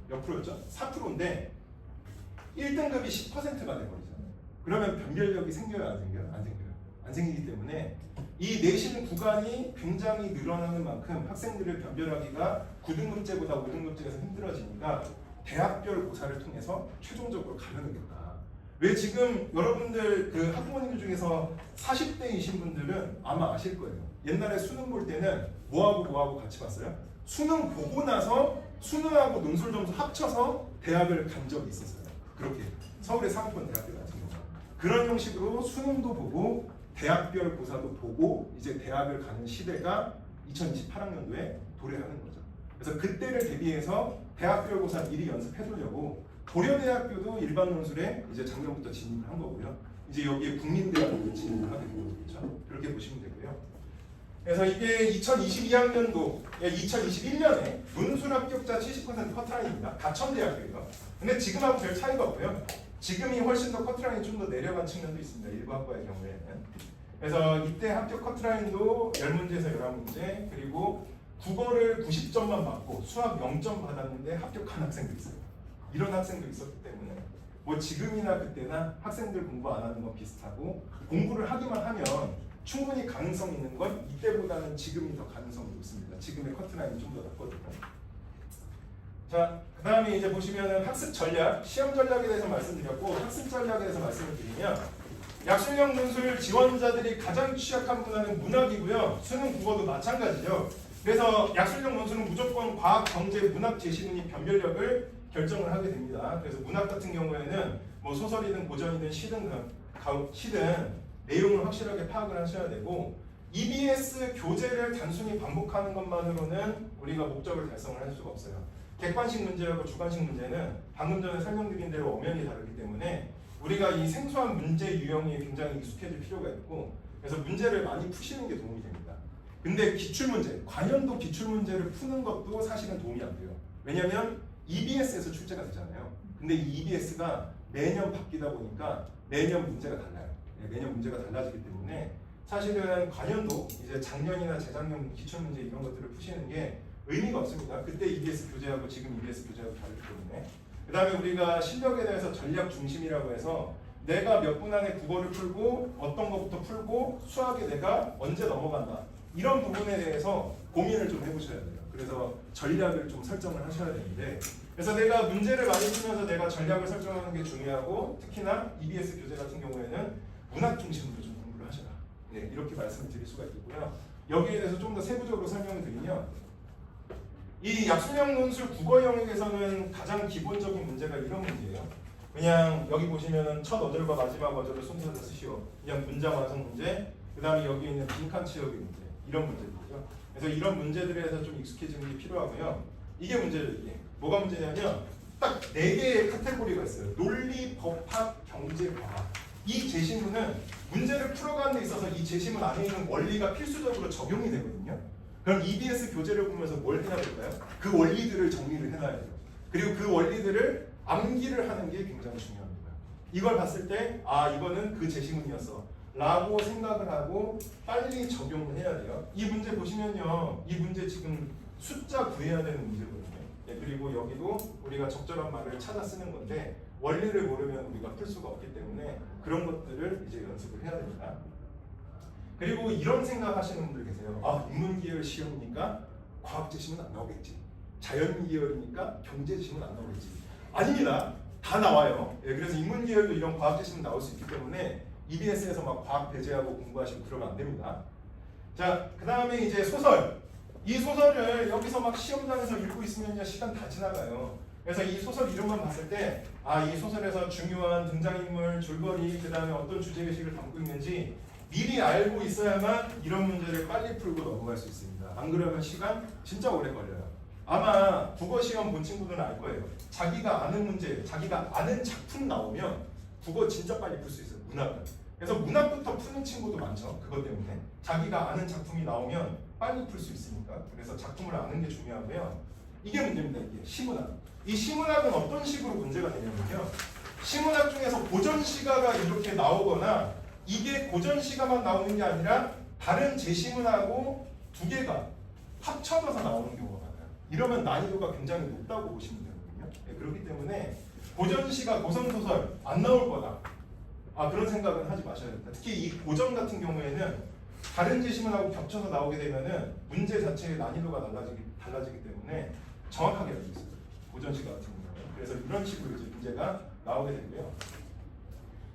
몇 프로였죠? 4%인데 1등급이 10%가 돼버리잖아요. 그러면 변별력이 생겨요? 안 생겨요? 안 생겨요. 안 생기기 때문에 이 내신 구간이 굉장히 늘어나는 만큼 학생들을 변별하기가 9등급제보다 5등급제에서 힘들어지니까 대학별 고사를 통해서 최종적으로 가려내겠다. 왜 지금 여러분들 그 학부모님들 중에서 40대이신 분들은 아마 아실 거예요. 옛날에 수능 볼 때는 뭐하고 같이 봤어요? 수능 보고 나서 수능하고 논술 점수 합쳐서 대학을 간 적이 있었어요. 그렇게 서울의 상위권 대학교 같은 경우 그런 형식으로 수능도 보고 대학별 고사도 보고 이제 대학을 가는 시대가 2028학년도에 도래하는 거죠. 그래서 그때를 대비해서 대학별 고사 미리 연습해두려고 고려대학교도 일반 논술에 이제 작년부터 진입을 한 거고요. 이제 여기에 국민대학교도 진입을 하게 되는 거죠. 그렇게 보시면 되고요. 그래서 이게 2022학년도, 2021년에 논술 합격자 70% 커트라인입니다. 가천대학교예요. 근데 지금하고 별 차이가 없고요. 지금이 훨씬 더 커트라인이 좀 더 내려간 측면도 있습니다. 일부 학과의 경우에는. 그래서 이때 합격 커트라인도 10문제에서 11문제, 그리고 국어를 90점만 받고 수학 0점 받았는데 합격한 학생도 있어요. 이런 학생도 있었기 때문에 뭐 지금이나 그때나 학생들 공부 안 하는 건 비슷하고 공부를 하기만 하면 충분히 가능성 있는 건 이때보다는 지금이 더 가능성이 높습니다. 지금의 커트라인이 좀 더 낮거든요. 자, 그 다음에 이제 보시면은 학습 전략, 시험 전략에 대해서 말씀드렸고 학습 전략에 대해서 말씀을 드리면 약술형 논술 지원자들이 가장 취약한 분야는 문학이고요. 수능 국어도 마찬가지죠. 그래서 약술형 논술은 무조건 과학, 경제, 문학 제시문이 변별력을 결정을 하게 됩니다. 그래서 문학 같은 경우에는 뭐 소설이든 고전이든 시든 내용을 확실하게 파악을 하셔야 되고 EBS 교재를 단순히 반복하는 것만으로는 우리가 목적을 달성을 할 수가 없어요. 객관식 문제하고 주관식 문제는 방금 전에 설명드린 대로 엄연히 다르기 때문에 우리가 이 생소한 문제 유형에 굉장히 익숙해질 필요가 있고 그래서 문제를 많이 푸시는 게 도움이 됩니다. 근데 기출문제, 관연도 기출문제를 푸는 것도 사실은 도움이 안 돼요. 왜냐하면 EBS에서 출제가 되잖아요. 근데 이 EBS가 매년 바뀌다 보니까 매년 문제가 달라요. 매년 문제가 달라지기 때문에 사실은 관연도 이제 작년이나 재작년 기출문제 이런 것들을 푸시는 게 의미가 없습니다. 그때 EBS 교재하고 지금 EBS 교재하고 다르기 때문에 그 다음에 우리가 실력에 대해서 전략 중심이라고 해서 내가 몇 분 안에 국어를 풀고 어떤 것부터 풀고 수학에 내가 언제 넘어간다 이런 부분에 대해서 고민을 좀 해보셔야 돼요. 그래서 전략을 좀 설정을 하셔야 되는데 그래서 내가 문제를 많이 풀면서 내가 전략을 설정하는 게 중요하고 특히나 EBS 교재 같은 경우에는 문학 중심으로 좀 공부를 하셔라. 네, 이렇게 말씀을 드릴 수가 있고요. 여기에 대해서 좀 더 세부적으로 설명을 드리면 이 약술형 논술 국어 영역에서는 가장 기본적인 문제가 이런 문제예요. 그냥 여기 보시면은 첫 어절과 마지막 어절을 순서대로 쓰시오. 그냥 문장 완성 문제, 그 다음에 여기 있는 빈칸 채우기 문제 이런 문제들이죠. 그래서 이런 문제들에 대해서 좀 익숙해지는 게 필요하고요. 이게 문제예요. 이게 뭐가 문제냐면 딱 4개의 카테고리가 있어요. 논리, 법학, 경제, 과학. 이 제시문은 문제를 풀어가는 데 있어서 이 제시문 안에 있는 원리가 필수적으로 적용이 되거든요. 그럼 EBS 교재를 보면서 뭘 해야 될까요? 그 원리들을 정리를 해놔야 돼요. 그리고 그 원리들을 암기를 하는 게 굉장히 중요합니다. 이걸 봤을 때 이거는 그 제시문이었어 라고 생각을 하고 빨리 적용을 해야 돼요. 이 문제 보시면요. 이 문제 지금 숫자 구해야 되는 문제거든요. 그리고 여기도 우리가 적절한 말을 찾아 쓰는 건데 원리를 모르면 우리가 풀 수가 없기 때문에 그런 것들을 이제 연습을 해야 됩니다. 그리고 이런 생각하시는 분들 계세요. 인문계열 시험이니까 과학 제시문 안 나오겠지. 자연계열이니까 경제 제시문 안 나오겠지. 아닙니다. 다 나와요. 그래서 인문계열도 이런 과학 제시문 나올 수 있기 때문에 EBS에서 막 과학 배제하고 공부하시고 그러면 안 됩니다. 자, 그 다음에 이제 소설. 이 소설을 여기서 막 시험장에서 읽고 있으면 시간 다 지나가요. 그래서 이 소설 이름만 봤을 때 이 소설에서 중요한 등장인물, 줄거리, 그 다음에 어떤 주제의식을 담고 있는지 미리 알고 있어야만 이런 문제를 빨리 풀고 넘어갈 수 있습니다. 안 그러면 시간 진짜 오래 걸려요. 아마 국어 시험 본 친구들은 알 거예요. 자기가 아는 문제, 자기가 아는 작품 나오면 국어 진짜 빨리 풀 수 있어요. 문학은. 그래서 문학부터 푸는 친구도 많죠. 그것 때문에 자기가 아는 작품이 나오면 빨리 풀 수 있으니까. 그래서 작품을 아는 게 중요하고요. 이게 문제입니다. 이게 시문학. 이 시문학은 어떤 식으로 문제가 되냐면요. 시문학 중에서 고전시가가 이렇게 나오거나 이게 고전시가만 나오는 게 아니라 다른 제시문하고 두 개가 합쳐져서 나오는 경우가 많아요. 이러면 난이도가 굉장히 높다고 보시면 되거든요. 네, 그렇기 때문에 고전시가 고성소설 안 나올 거다. 그런 생각은 하지 마셔야 됩니다. 특히 이 고전 같은 경우에는 다른 제시문하고 겹쳐서 나오게 되면은 문제 자체의 난이도가 달라지기 때문에 정확하게 알고 있어요. 고전시가 같은 경우는. 그래서 이런 식으로 이제 문제가 나오게 되고요.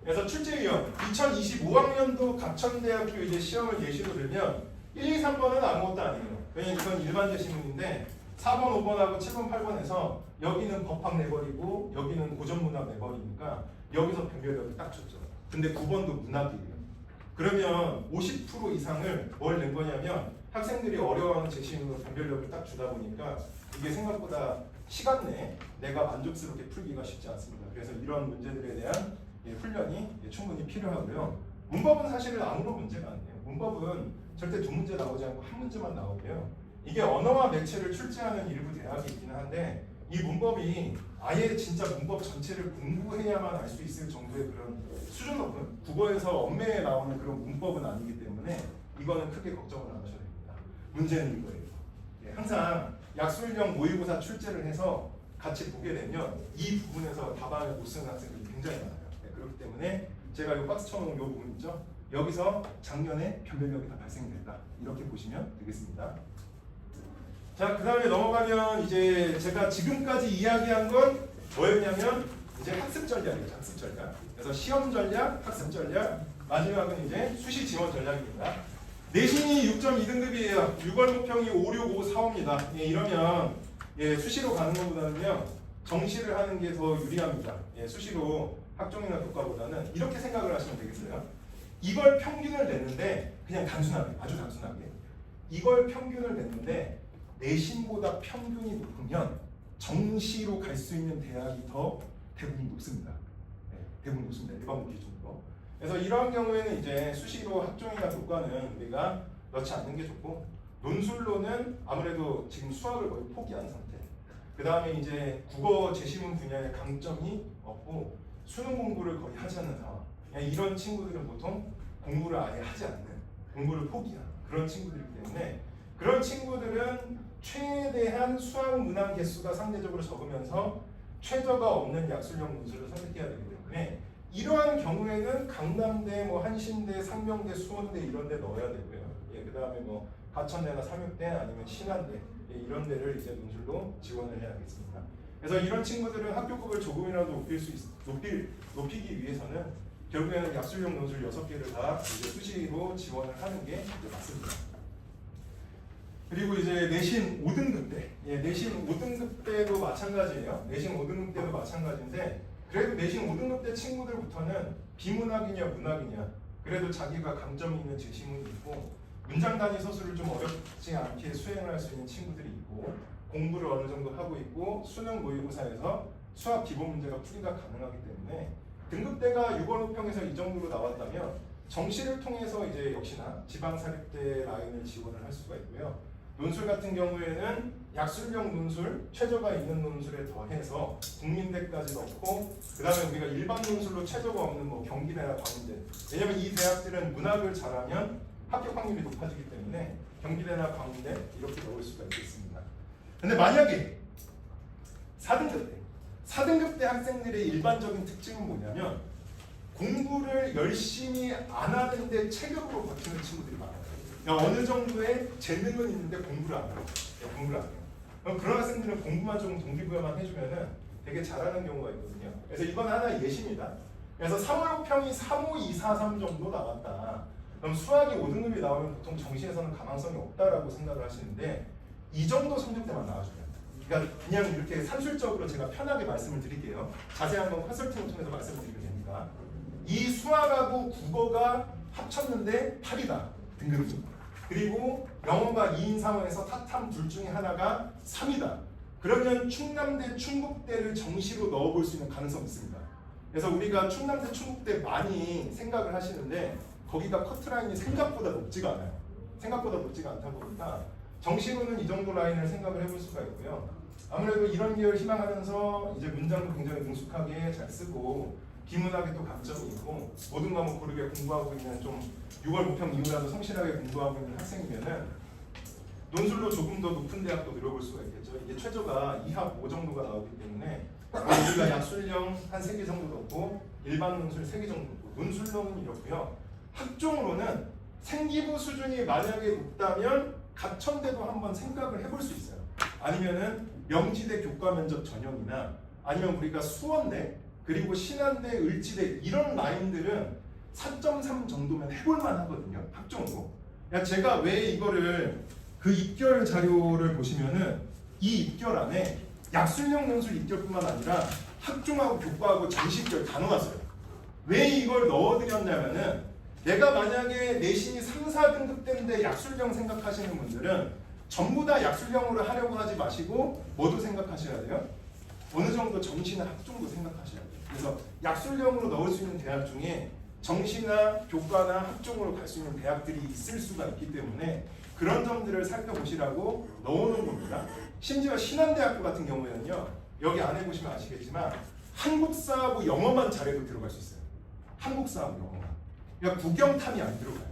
그래서 출제 유형 2025학년도 가천대학교 이제 시험을 예시로 들면 1, 2, 3번은 아무것도 아니에요. 왜냐면 이건 일반 제시문인데 4번, 5번하고 7번, 8번에서 여기는 법학 내버리고 여기는 고전문학 내버리니까 여기서 변별력을 딱 줬죠. 근데 9번도 문학이에요. 그러면 50% 이상을 뭘 낸 거냐면 학생들이 어려워하는 제시문으로 변별력을 딱 주다 보니까 이게 생각보다 시간 내에 내가 만족스럽게 풀기가 쉽지 않습니다. 그래서 이런 문제들에 대한 훈련이 충분히 필요하고요. 문법은 사실은 아무런 문제가 아니에요. 문법은 절대 두 문제 나오지 않고 한 문제만 나오고요. 이게 언어와 매체를 출제하는 일부 대학이 있기는 한데 이 문법이 아예 진짜 문법 전체를 공부해야만 알 수 있을 정도의 그런 수준 높은 국어에서 엄매에 나오는 그런 문법은 아니기 때문에 이거는 크게 걱정을 안 하셔도 됩니다. 문제는 이거예요. 항상 약술형 모의고사 출제를 해서 같이 보게 되면 이 부분에서 답안을 못 쓰는 학생들이 굉장히 많아요. 그렇기 때문에 제가 이 박스 쳐놓은 이 부분 있죠? 여기서 작년에 변별력이 다 발생됐다. 이렇게 보시면 되겠습니다. 자, 그 다음에 넘어가면 이제 제가 지금까지 이야기한 건 뭐였냐면 이제 학습 전략이죠. 학습 전략. 그래서 시험 전략, 학습 전략, 마지막은 이제 수시 지원 전략입니다. 내신이 6.2등급이에요. 6월 모평이 5, 6, 5, 4, 5입니다. 이러면 수시로 가는 것보다는요. 정시를 하는 게 더 유리합니다. 수시로 학종이나 교과보다는 이렇게 생각을 하시면 되겠어요. 이걸 평균을 냈는데 그냥 단순하게, 아주 단순하게 이걸 평균을 냈는데 내신보다 평균이 높으면 정시로 갈 수 있는 대학이 더 대부분 높습니다. 대부분 높습니다. 일반고 기준으로. 그래서 이러한 경우에는 이제 수시로 학종이나 교과는 우리가 넣지 않는 게 좋고 논술로는 아무래도 지금 수학을 거의 포기한 상태. 그 다음에 이제 국어 제시문 분야의 강점이 없고 수능 공부를 거의 하지 않는 상황. 이런 친구들은 보통 공부를 아예 하지 않는, 공부를 포기한 그런 친구들이기 때문에 그런 친구들은 최대한 수학 문항 개수가 상대적으로 적으면서 최저가 없는 약술형 논술을 선택해야 되기 때문에 이러한 경우에는 강남대, 한신대, 상명대, 수원대 이런 데 넣어야 되고요. 그 다음에 가천대나 삼육대 아니면 신한대 이런 데를 이제 논술로 지원을 해야겠습니다. 그래서 이런 친구들은 학교급을 조금이라도 높이기 위해서는 결국에는 약술형 논술 6개를 다 이제 수시로 지원을 하는 게 이제 맞습니다. 그리고 이제 내신 5등급 때, 내신 5등급 때도 마찬가지예요. 내신 5등급 때도 마찬가지인데 그래도 내신 5등급 때 친구들부터는 비문학이냐 문학이냐 그래도 자기가 강점이 있는 제시문이 있고 문장 단위 서술을 좀 어렵지 않게 수행을 할 수 있는 친구들이 있고 공부를 어느 정도 하고 있고 수능 모의고사에서 수학 기본 문제가 풀이가 가능하기 때문에 등급대가 6월 호평에서 이 정도로 나왔다면 정시를 통해서 이제 역시나 지방사립대 라인을 지원을 할 수가 있고요. 논술 같은 경우에는 약술형 논술, 최저가 있는 논술에 더해서 국민대까지 넣고 그 다음에 우리가 일반 논술로 최저가 없는 경기대나 광운대. 왜냐면 이 대학들은 문학을 잘하면 합격 확률이 높아지기 때문에 경기대나 광운대 이렇게 넣을 수가 있겠습니다. 근데 만약에 4등급 때 학생들의 일반적인 특징은 뭐냐면 공부를 열심히 안 하는데 체격으로 버티는 친구들이 많아요. 어느 정도의 재능은 있는데 공부를 안 해요. 그럼 그런 학생들은 공부만 좀 동기부여만 해주면은 되게 잘하는 경우가 있거든요. 그래서 이건 하나의 예시입니다. 그래서 3월 평이 3, 5, 2, 4, 3 정도 나왔다. 그럼 수학이 5등급이 나오면 보통 정시에서는 가망성이 없다라고 생각을 하시는데 이 정도 성적대만 나와주면 그러니까 그냥 이렇게 산술적으로 제가 편하게 말씀을 드릴게요. 자세한 건 컨설팅을 통해서 말씀을 드리면 됩니다. 이 수학하고 국어가 합쳤는데 8이다. 등급이. 그리고 영어가 2인 상황에서 타탐 둘 중에 하나가 3이다. 그러면 충남대, 충북대를 정시로 넣어볼 수 있는 가능성이 있습니다. 그래서 우리가 충남대, 충북대 많이 생각을 하시는데 거기가 커트라인이 생각보다 높지가 않아요. 생각보다 높지가 않다 보니까 정시로는 이 정도 라인을 생각을 해볼 수가 있고요. 아무래도 이런 계열 희망하면서 이제 문장도 굉장히 능숙하게 잘 쓰고 비문학에 또 강점이 있고 모든 과목 고르게 공부하고 있는 좀 6월 모평 이후라도 성실하게 공부하고 있는 학생이면은 논술로 조금 더 높은 대학도 들어볼 수가 있겠죠. 이게 최저가 2합 5 정도가 나오기 때문에 우리가 약술형 한 3개 정도 넣고 일반 논술 3개 정도 넣고 논술로는 이렇고요. 학종으로는 생기부 수준이 만약에 높다면 가천대도 한번 생각을 해볼 수 있어요. 아니면은 명지대 교과 면접 전형이나 아니면 우리가 수원대 그리고 신한대, 을지대 이런 라인들은 4.3 정도면 해볼만 하거든요. 학종으로. 제가 왜 이거를 그 입결 자료를 보시면은 이 입결 안에 약술형 논술 입결뿐만 아니라 학종하고 교과하고 정시입결 다 넣어놨어요. 왜 이걸 넣어드렸냐면은 내가 만약에 내신이 3, 4등급 때인데 약술형 생각하시는 분들은 전부 다 약술형으로 하려고 하지 마시고 뭐도 생각하셔야 돼요? 어느 정도 정시나 학종도 생각하셔야 돼요. 그래서 약술형으로 넣을 수 있는 대학 중에 정시나 교과나 학종으로 갈 수 있는 대학들이 있을 수가 있기 때문에 그런 점들을 살펴보시라고 넣어놓은 겁니다. 심지어 신한대학교 같은 경우에는요. 여기 안에 보시면 아시겠지만 한국사하고 영어만 잘해도 들어갈 수 있어요. 한국사하고 영어만. 그러니까 국영탐이 안 들어가요.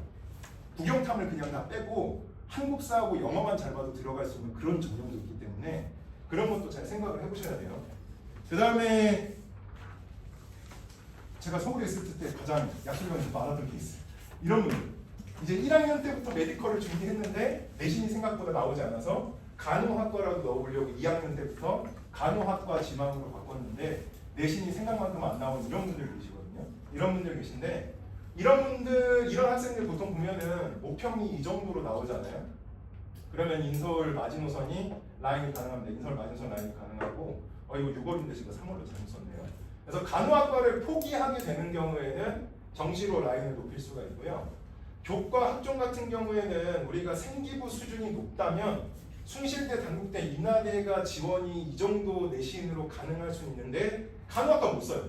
국영탐을 그냥 다 빼고 한국사하고 영어만 잘 봐도 들어갈 수 있는 그런 전형도 있기 때문에 그런 것도 잘 생각을 해보셔야 돼요. 그 다음에 제가 서울에 있을 때 가장 약술형이 많았던 케이스. 이런 분들. 이제 1학년 때부터 메디컬을 준비했는데 내신이 생각보다 나오지 않아서 간호학과라도 넣어보려고 2학년 때부터 간호학과 지망으로 바꿨는데 내신이 생각만큼 안 나오는 이런 분들 계시거든요. 이런 분들 계신데 이런 학생들 보통 보면은 모평이 이 정도로 나오잖아요. 그러면 인서울 마지노선이 라인이 가능합니다. 인서울 마지노선 라인이 가능하고 이거 6월인데 제가 3월로 잘못 썼네요. 그래서 간호학과를 포기하게 되는 경우에는 정시로 라인을 높일 수가 있고요. 교과 학종 같은 경우에는 우리가 생기부 수준이 높다면 숭실대, 단국대, 인하대가 지원이 이 정도 내신으로 가능할 수 있는데 간호학과 못 써요.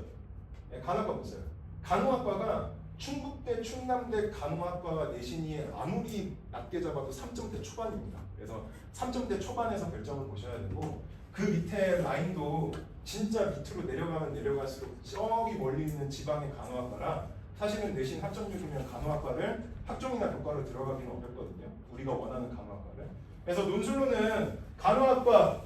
네, 간호학과 못 써요. 간호학과가 충북대, 충남대 간호학과가 내신이 아무리 낮게 잡아도 3점대 초반입니다. 그래서 3점대 초반에서 결정을 보셔야 되고 그 밑에 라인도 진짜 밑으로 내려가면 내려갈수록 저기 멀리 있는 지방의 간호학과라 사실은 내신 합정적이면 간호학과를 학종이나 교과로 들어가기는 어렵거든요. 우리가 원하는 간호학과를. 그래서 논술로는 간호학과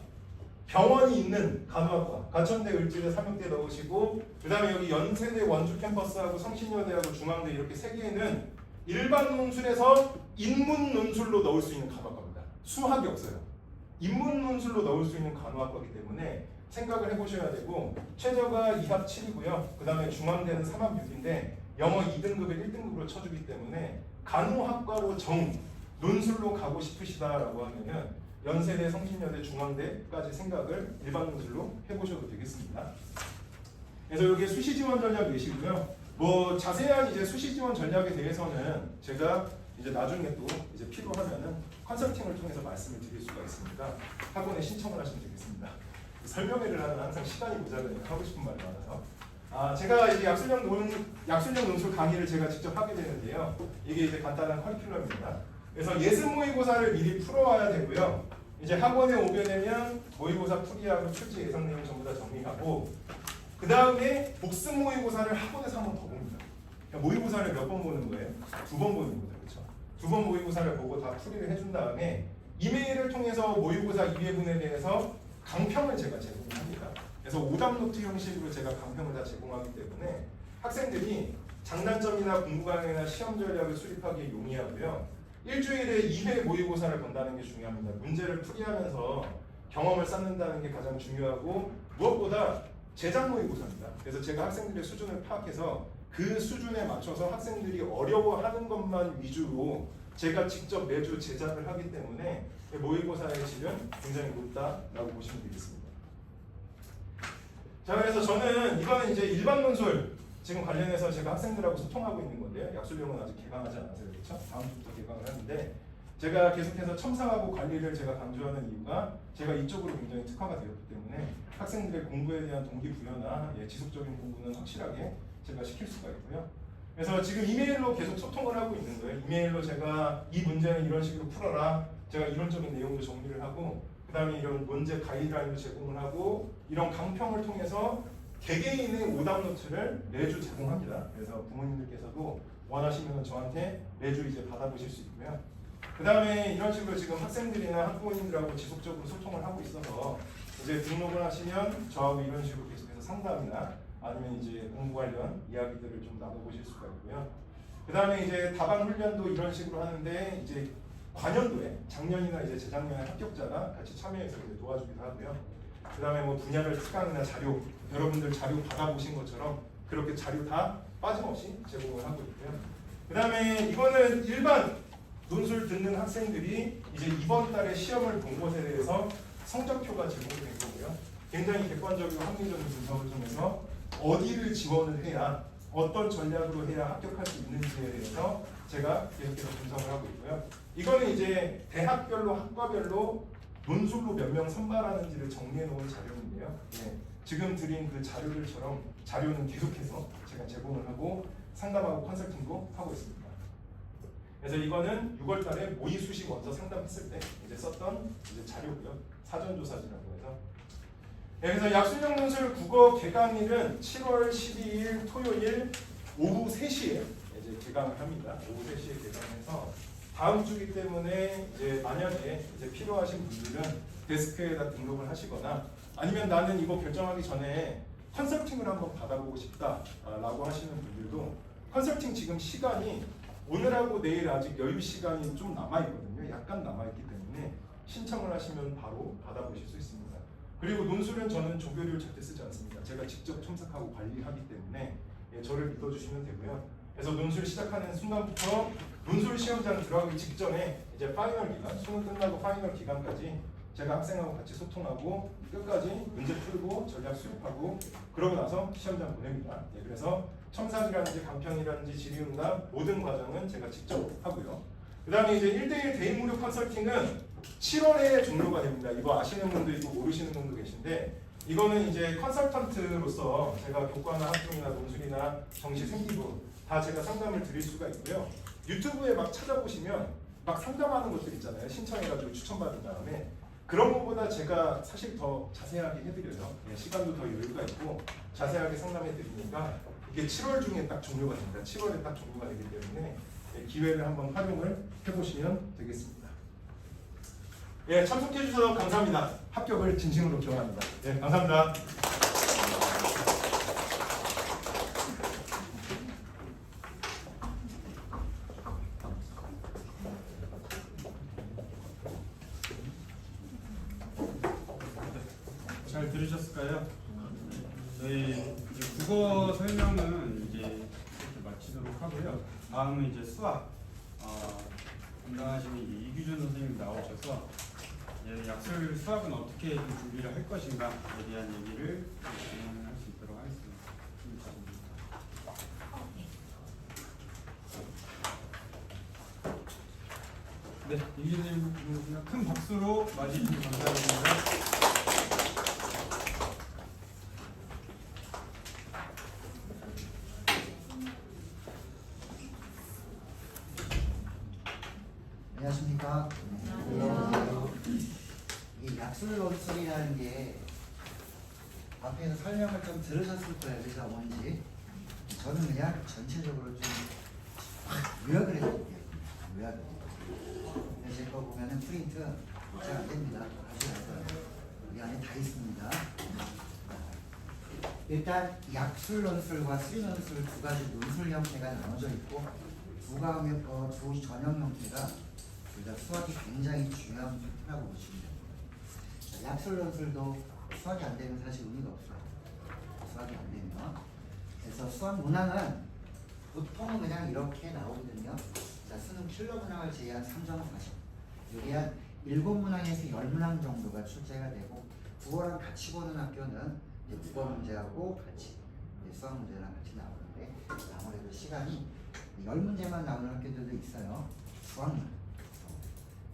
병원이 있는 간호학과 가천대, 을지대, 삼육대 넣으시고 그 다음에 여기 연세대, 원주 캠퍼스하고 성신여대하고 중앙대 이렇게 세 개는 일반 논술에서 인문 논술로 넣을 수 있는 간호학과입니다. 수학이 없어요. 인문 논술로 넣을 수 있는 간호학과이기 때문에 생각을 해보셔야 되고 최저가 2합 7이고요. 그 다음에 중앙대는 3합 6인데 영어 2등급을 1등급으로 쳐주기 때문에 간호학과로 논술로 가고 싶으시다라고 하면은 연세대, 성신여대, 중앙대까지 생각을 일반 논술로 해보셔도 되겠습니다. 그래서 여기 수시 지원 전략 내시고요. 뭐 자세한 이제 수시 지원 전략에 대해서는 제가 이제 나중에 또 이제 필요하면은 컨설팅을 통해서 말씀을 드릴 수가 있습니다. 학원에 신청을 하시면 되겠습니다. 설명회를 하면 항상 시간이 모자라니까 하고 싶은 말이 많아서. 제가 이제 약술형 논술 강의를 제가 직접 하게 되는데요. 이게 이제 간단한 커리큘럼입니다. 그래서 예습 모의고사를 미리 풀어와야 되고요. 이제 학원에 오게 되면 모의고사 풀이하고 출제 예상 내용 전부 다 정리하고 그 다음에 복습 모의고사를 학원에서 한 번 더 봅니다. 그러니까 모의고사를 몇 번 보는 거예요? 2번 보는 거죠. 그렇죠? 2번 모의고사를 보고 다 풀이를 해준 다음에 이메일을 통해서 모의고사 2회분에 대해서 강평을 제가 제공합니다. 그래서 오답 노트 형식으로 제가 강평을 다 제공하기 때문에 학생들이 장단점이나 공부 강의나 시험 전략을 수립하기에 용이하고요. 일주일에 2회 모의고사를 본다는 게 중요합니다. 문제를 풀이하면서 경험을 쌓는다는 게 가장 중요하고 무엇보다 제작 모의고사입니다. 그래서 제가 학생들의 수준을 파악해서 그 수준에 맞춰서 학생들이 어려워하는 것만 위주로 제가 직접 매주 제작을 하기 때문에 모의고사의 질은 굉장히 높다라고 보시면 되겠습니다. 자, 그래서 저는 이거는 이제 일반 논술 지금 관련해서 제가 학생들하고 소통하고 있는 건데요. 약술령은 아직 개강하지 않았어요. 그렇죠? 다음 주부터 개강을 하는데 제가 계속해서 첨삭하고 관리를 제가 강조하는 이유가 제가 이쪽으로 굉장히 특화가 되었기 때문에 학생들의 공부에 대한 동기부여나 지속적인 공부는 확실하게 제가 시킬 수가 있고요. 그래서 지금 이메일로 계속 소통을 하고 있는 거예요. 이메일로 제가 이 문제는 이런 식으로 풀어라. 제가 이론적인 내용도 정리를 하고 그 다음에 이런 문제 가이드라인도 제공을 하고 이런 강평을 통해서 개개인의 오답 노트를 매주 제공합니다. 그래서 부모님들께서도 원하시면 저한테 매주 이제 받아보실 수 있고요. 그 다음에 이런 식으로 지금 학생들이나 학부모님들하고 지속적으로 소통을 하고 있어서 이제 등록을 하시면 저하고 이런 식으로 계속해서 상담이나 아니면 이제 공부 관련 이야기들을 좀 나눠보실 수가 있고요. 그 다음에 이제 다방 훈련도 이런 식으로 하는데 이제 관연도에 작년이나 이제 재작년에 합격자가 같이 참여해서 이제 도와주기도 하고요. 그 다음에 뭐 분야별 특강이나 자료, 여러분들 자료 받아보신 것처럼 그렇게 자료 다 빠짐없이 제공을 하고 있고요. 그 다음에 이거는 일반 논술 듣는 학생들이 이제 이번 달에 시험을 본 것에 대해서 성적표가 제공이 된 거고요. 굉장히 객관적이고 합리적인 분석을 통해서 어디를 지원을 해야 어떤 전략으로 해야 합격할 수 있는지에 대해서 제가 계속해서 분석을 하고 있고요. 이거는 이제 대학별로 학과별로 논술로 몇 명 선발하는지를 정리해 놓은 자료인데요. 지금 드린 그 자료들처럼 자료는 계속해서 제가 제공을 하고 상담하고 컨설팅도 하고 있습니다. 그래서 이거는 6월달에 모의 수시 원서 상담했을 때 이제 썼던 이제 자료고요. 사전조사지라고 해서. 그래서 약술형 논술 국어 개강일은 7월 12일 토요일 오후 3시에 이제 개강을 합니다. 오후 3시에 개강해서 다음 주기 때문에 이제 만약에 이제 필요하신 분들은 데스크에다 등록을 하시거나 아니면 나는 이거 결정하기 전에 컨설팅을 한번 받아보고 싶다라고 하시는 분들도 컨설팅 지금 시간이 오늘하고 내일 아직 여유 시간이 좀 남아있거든요. 약간 남아있기 때문에 신청을 하시면 바로 받아보실 수 있습니다. 그리고 논술은 저는 조교료를 절대 쓰지 않습니다. 제가 직접 첨삭하고 관리하기 때문에 저를 믿어주시면 되고요. 그래서 논술 시작하는 순간부터 논술 시험장 들어가기 직전에 이제 파이널 기간, 수능 끝나고 파이널 기간까지 제가 학생하고 같이 소통하고 끝까지 문제 풀고 전략 수립하고 그러고 나서 시험장 보냅니다. 그래서 첨삭이라든지 강평이라든지 질의응답 모든 과정은 제가 직접 하고요. 그 다음에 이제 1대1 대인 무료 컨설팅은 7월에 종료가 됩니다. 이거 아시는 분도 있고 모르시는 분도 계신데 이거는 이제 컨설턴트로서 제가 교과나 학종이나 논술이나 정시 생기부 다 제가 상담을 드릴 수가 있고요. 유튜브에 막 찾아보시면 막 상담하는 것들 있잖아요. 신청해가지고 추천받은 다음에 그런 것보다 제가 사실 더 자세하게 해드려요. 시간도 더 여유가 있고 자세하게 상담해 드리니까 이게 7월 중에 딱 종료가 됩니다. 7월에 딱 종료가 되기 때문에 기회를 한번 활용을 해보시면 되겠습니다. 참석해 주셔서 감사합니다. 합격을 진심으로 기원합니다. 감사합니다. 잘 들으셨을까요? 저희 이제 국어 설명은 이제 이렇게 마치도록 하고요. 다음은 이제 수학 담당하시는 이규준 선생님 나오셔서 약술 수학은 어떻게 좀 준비를 할 것인가에 대한 얘기를 진행할 수 있도록 하겠습니다. 네, 이규준님 큰 박수로 맞이해 주셔서 감사드립니다. 안녕하십니까? 이 약술 논술이라는 게 앞에서 설명을 좀 들으셨을 거예요. 그래서 뭔지 저는 그냥 전체적으로 좀 요약을 해드릴게요. 요약을. 제 거 보면은 프린트 잘 안 됩니다. 여기 안에 다 있습니다. 일단 약술 논술과 수리 논술 두 가지 논술 형태가 나눠져 있고 두 전형 형태가 둘 다 수학이 굉장히 중요한 형태라고 보시면 됩니다. 약술 논술도 수학이 안 되면 사실 의미가 없어요. 수학이 안 되면. 그래서 수학 문항은 보통은 그냥 이렇게 나오거든요. 자, 수능 킬러 문항을 제외한 3점 40. 여기 한 7문항에서 10문항 정도가 출제가 되고 국어랑 같이 보는 학교는 이제 국어 문제하고 같이 이제 수학 문제랑 같이 나오는데 아무래도 시간이 10문제만 나오는 학교들도 있어요. 수학만.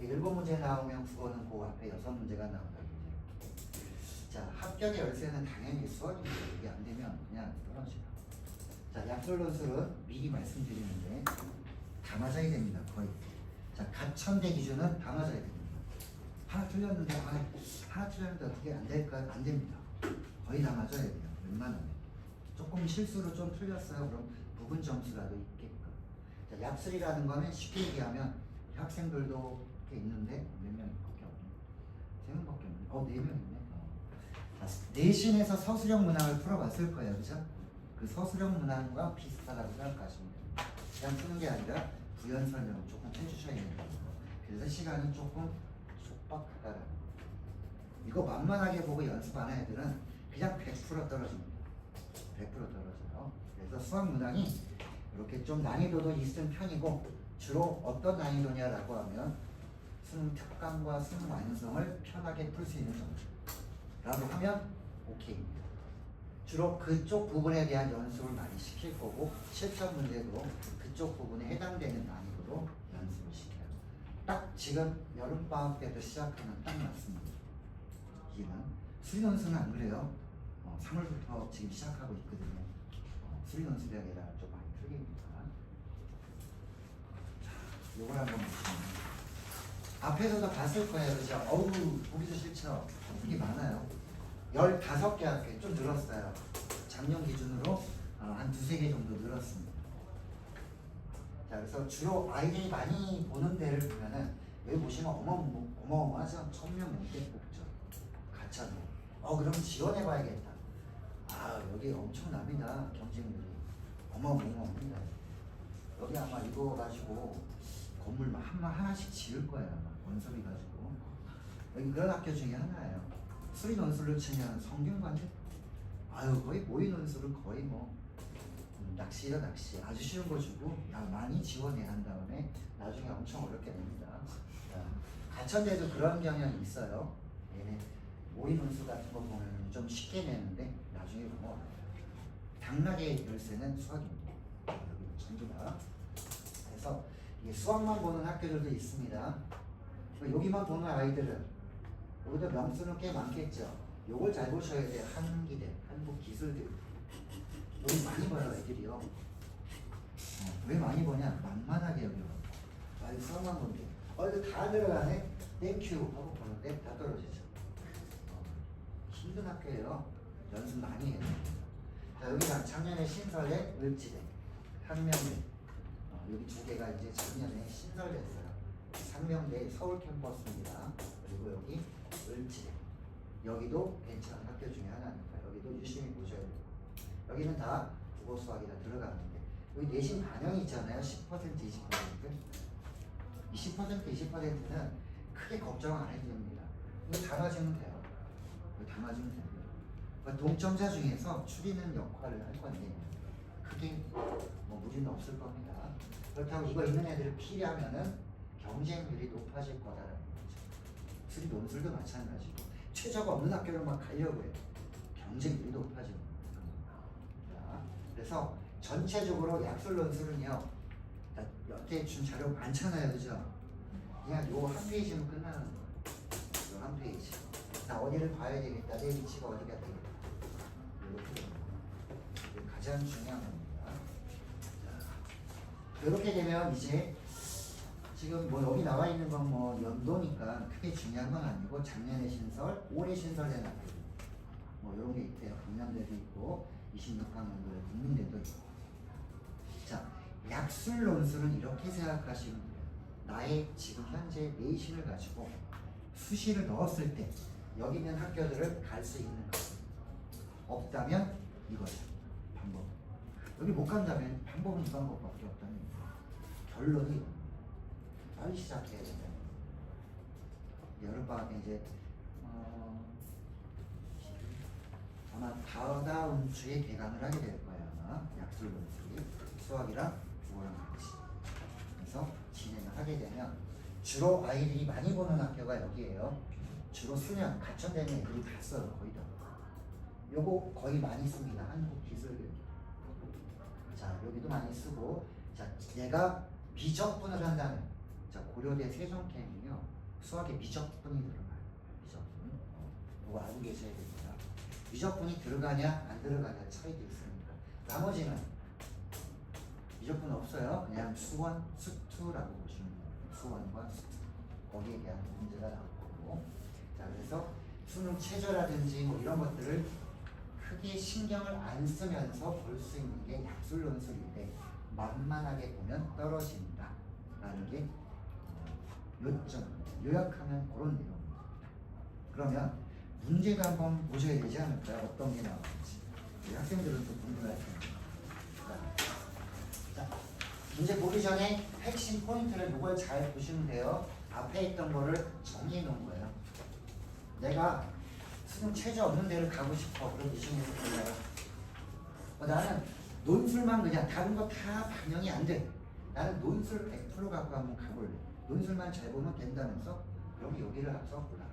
일곱 문제 나오면 국어는 그 앞에 6문제가 나온다. 자, 합격의 열쇠는 당연히 수학인데 이게 안 되면 그냥 떨어져요. 자, 약술론술은 미리 말씀드리는데 다 맞아야 됩니다. 거의. 자, 가천대 기준은 다 맞아야 됩니다. 하나 틀렸는데 하나 틀렸는데 어떻게 안 될까요? 안 됩니다. 거의 다 맞아야 돼요. 웬만하면. 조금 실수로 좀 틀렸어요. 그럼 부분 점수라도 있게끔. 자, 약술이라는 거는 쉽게 얘기하면 학생들도 꽤 있는데 몇 명밖에 없네. 3명밖에 없네. 4명 있네. 자, 내신에서 서술형 문항을 풀어봤을 거예요. 그죠? 그 서술형 문항과 비슷하다고 생각하시면 돼요. 그냥 푸는 게 아니라 부연 설명을 조금 해주셔야 돼요. 그래서 시간이 조금 촉박하다라는 거. 이거 만만하게 보고 연습 안 한 애들은 그냥 100% 떨어집니다. 100% 떨어져요. 그래서 수학 문항이 이렇게 좀 난이도도 있은 편이고 주로 어떤 난이도냐라고 하면 수능 특강과 수능 완성을 편하게 풀 수 있는 정도라고 하면 오케이입니다. 주로 그쪽 부분에 대한 연습을 많이 시킬 거고 실전 문제도 그쪽 부분에 해당되는 난이도로 연습을 시켜요. 딱 지금 여름방학 때도 시작하면 딱 맞습니다. 이는 수리논술은 안 그래요. 3월부터 지금 시작하고 있거든요. 수리논술이랑 얘랑 좀 많이 틀립니다. 자, 요걸 한번 보시면 앞에서도 봤을 거예요. 그죠? 어우, 보기도 싫죠? 이게 많아요. 15개 학교 좀 늘었어요. 작년 기준으로 한 2-3개 정도 늘었습니다. 자, 그래서 주로 아이들이 많이 보는 데를 보면은 여기 보시면 어마어마하죠? 1000명 넘게 뽑죠. 가차도. 그럼 지원해봐야겠다. 여기 엄청납니다. 경쟁률이. 어마어마합니다. 여기 아마 이거 가지고 건물 하나씩 지을 거예요. 아마 원섭이 가지고. 여기 그런 학교 중에 하나예요. 수리 논술로 치면 성균관대. 거의 모의 논술을 거의 뭐 낚시죠, 낚시. 아주 쉬운 거 주고 많이 지원해 한 다음에 나중에 엄청 어렵게 냅니다. 가천대도 그런 경향이 있어요. 얘네 모의 논술 같은 거 보면 좀 쉽게 내는데 나중에 보면 당락의 열쇠는 수학입니다. 여기 전부 다. 그래서 이게 수학만 보는 학교들도 있습니다. 여기만 보는 아이들은 여기도 명수는 꽤 많겠죠. 요걸 잘 보셔야 돼요. 한기대, 한국기술대. 여기 많이 봐요, 애들이요. 왜 많이 보냐? 만만하게 여기요. 이거 수학만 본대. 이거 다 들어가네? 땡큐 하고 보는데 다 떨어지죠. 힘든 학교예요. 연습 많이 해야 됩니다. 자, 여기가 작년에 신설된 을지대, 상명대. 여기 2개가 이제 작년에 신설됐어요. 상명대 서울 캠퍼스입니다. 그리고 여기 을지대. 여기도 괜찮은 학교 중에 하나니까 여기도 유심히 보셔야 돼요. 여기는 다 국어 수학이 다 들어가는데 여기 내신 반영이 있잖아요. 10%, 20%. 이 10%, 20%는 크게 걱정 안 해도 됩니다. 이거 다 맞으면 돼요. 이거 다 맞으면 됩니다. 동점자 중에서 추리는 역할을 할 건데 크게 뭐 무리는 없을 겁니다. 그렇다고 이거 있는 애들을 피하면은 경쟁률이 높아질 거다라는 거죠. 수리 논술도 마찬가지고 최저가 없는 학교를 막 가려고 해요. 경쟁률이 높아지는 겁니다. 그래서 전체적으로 약술 논술은요. 여태 준 자료 많잖아요, 그죠? 그냥 요 한 페이지면 끝나는 거예요. 요 한 페이지. 자, 어디를 봐야 되겠다. 내 위치가 어디가 되겠다. 이게 가장 중요한 겁니다. 자, 이렇게 되면 이제 지금 뭐 여기 나와 있는 건 뭐 연도니까 크게 중요한 건 아니고 작년에 신설, 올해 신설된 학교 뭐 이런 게 있대요. 강남대도 있고 26학년도에 국민대도 있고. 자, 약술 논술은 이렇게 생각하시면 돼요. 나의 지금 현재 내신을 가지고 수시를 넣었을 때 여기 있는 학교들을 갈 수 있는 거. 없다면 이거죠. 방법. 여기 못 간다면 방법은 이 방법밖에 없다는 거예요. 결론이 이겁니다. 빨리 시작해야 된다. 여름방학에 이제 아마 다음 주에 개강을 하게 될 거예요. 아마 약술 논술이 수학이랑 국어랑 같이. 그래서 진행을 하게 되면 주로 아이들이 많이 보는 학교가 여기에요. 주로 수련, 가천되는 애들이 다 써요. 거의 다. 요거 거의 많이 씁니다. 한국기술교육. 자, 여기도 많이 쓰고, 자, 얘가 미적분을 한다면, 자, 고려대 세종캠이요. 수학에 미적분이 들어가요. 미적분. 이거 알고 계셔야 됩니다. 미적분이 들어가냐, 안 들어가냐 차이도 있습니다. 나머지는 미적분 없어요. 그냥 수원, 수투라고 보시면 돼요. 수원과 수투. 거기에 대한 문제가 나올 거고. 자, 그래서 수능 최저라든지 뭐 이런 것들을 크게 신경을 안 쓰면서 볼 수 있는 게 약술론술인데 만만하게 보면 떨어진다 라는 게 요점, 요약하면 그런 내용입니다. 그러면 문제도 한번 보셔야 되지 않을까요? 어떤 게 나오는지 우리 학생들은 또 궁금할 텐데. 자, 문제 보기 전에 핵심 포인트를 이걸 잘 보시면 돼요. 앞에 있던 거를 정리해 놓은 거예요. 내가 수능 최저 없는 데를 가고 싶어. 그럼 이 중에서 골라요. 나는 논술만 그냥 다른 거 다 반영이 안 돼. 나는 논술 100% 갖고 한번 가볼래. 논술만 잘 보면 된다면서? 그럼 여기를 합서 골라.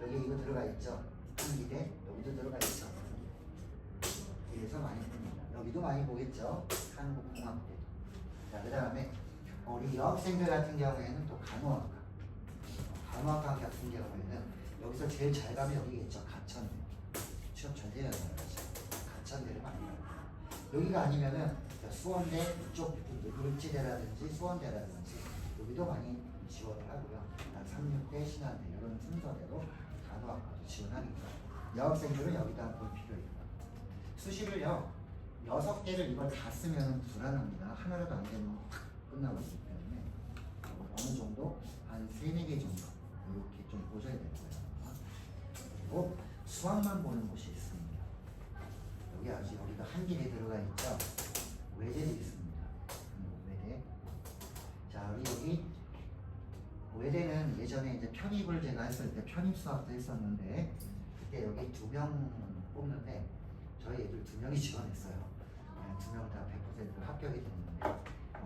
여기 이거 들어가 있죠? 한기대 여기도 들어가 있죠? 그래서 많이 봅니다. 여기도 많이 보겠죠? 한국공학대도. 자, 그 다음에 우리 여학생들 같은 경우에는 또 간호학과. 간호학과 같은 경우에는 여기서 제일 잘 가면 여기겠죠? 가천대. 취업 잘 돼야 되는 거죠. 가천대를 많이 가요. 여기가 아니면은 수원대 이쪽 을지대라든지 수원대라든지 여기도 많이 지원을 하고요. 36대 신한대 이런 순서대로 간호학과도 지원하니까 여학생들은 여기다 볼 필요 있다. 수시를요 6개를 이걸 다 쓰면 불안합니다. 하나라도 안 되면 탁 끝나버리기 때문에 어느 정도 한 3, 4개 정도 이렇게 좀 보셔야 될 거예요. 그리고 수학만 보는 곳이 있습니다. 여기 아직 여기가 한길에 들어가 있죠. 외대도 있습니다. 외대. 자, 우리 여기 외대는 예전에 이제 편입을 제가 했을 때 편입 수학도 했었는데 그때 여기 2명 뽑는데 저희 애들 2명이 지원했어요. 2명 다 100% 합격이 됐는데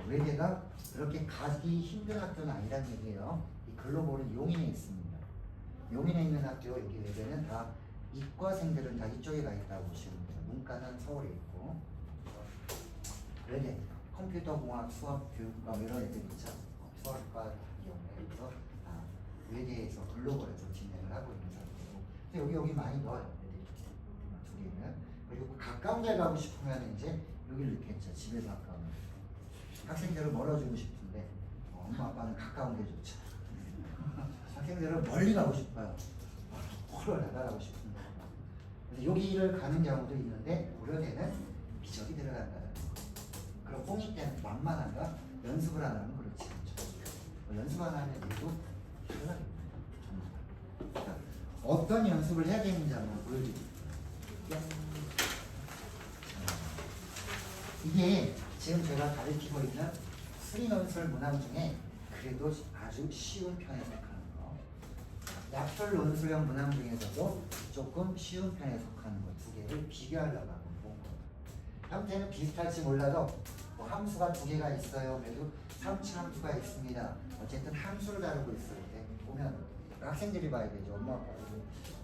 외대가 그렇게 가기 힘든 학교는 아니란 얘기예요. 이 글로벌은 용인에 있습니다. 용인에 있는 학교 여기 외대는 다 이과생들은 다 이쪽에 가 있다고 보시면 돼요. 문과는 서울에 있고 외대 컴퓨터공학 수학교육과 이런 애들 있죠. 수학과 같은 경우에 그래서 외대에서 글로벌에서 진행을 하고 있는 상태고 여기 많이 넣어요. 애들이 두 개는. 그리고 가까운 데 가고 싶으면 이제 여기를 넣겠죠. 집에서 가까운 학생들을 멀어주고 싶은데 엄마 아빠는 가까운 게 좋죠. 학생들은 멀리 가고 싶어요. 멀어 나가고 싶은데 그래서 여기를 가는 경우도 있는데 고려대는 미적이 들어간다는 거. 그럼 뽕이 때는 만만한가? 연습을 안 하면 그렇지 않죠. 연습 안 하면 얘도 탈락입니다. 그러니까 어떤 연습을 해야 되는지 한번 보여드릴게요. 이게 지금 제가 가르치고 있는 수리논술 문항 중에 그래도 아주 쉬운 편에 속하는 거. 약술 논술형 문항 중에서도 조금 쉬운 편에 속하는 거 두 개를 비교하려고 하고 본 거예요. 형태는 비슷할지 몰라도 뭐 함수가 2개가 있어요. 그래도 3차 함수가 있습니다. 어쨌든 함수를 다루고 있을 때 보면 학생들이 봐야 되죠. 엄마 아빠도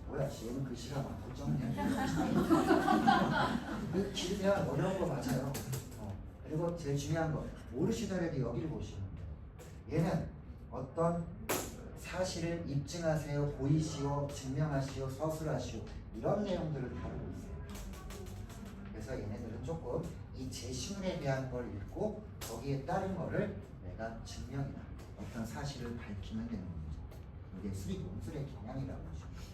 뭐야 얘는 글씨가 많고 적냐. 길면 어려운 거 맞아요. 그리고 제일 중요한 거 모르시더라도 여기를 보시면 돼요. 얘는 어떤 사실을 입증하세요, 보이시오, 증명하시오, 서술하시오 이런 내용들을 다루고 있어요. 그래서 얘네들은 조금 이 제시문에 대한 걸 읽고 거기에 따른 거를 내가 증명이나 어떤 사실을 밝히면 되는 거죠. 이게 수리 논술의 경향이라고 보시면 돼요.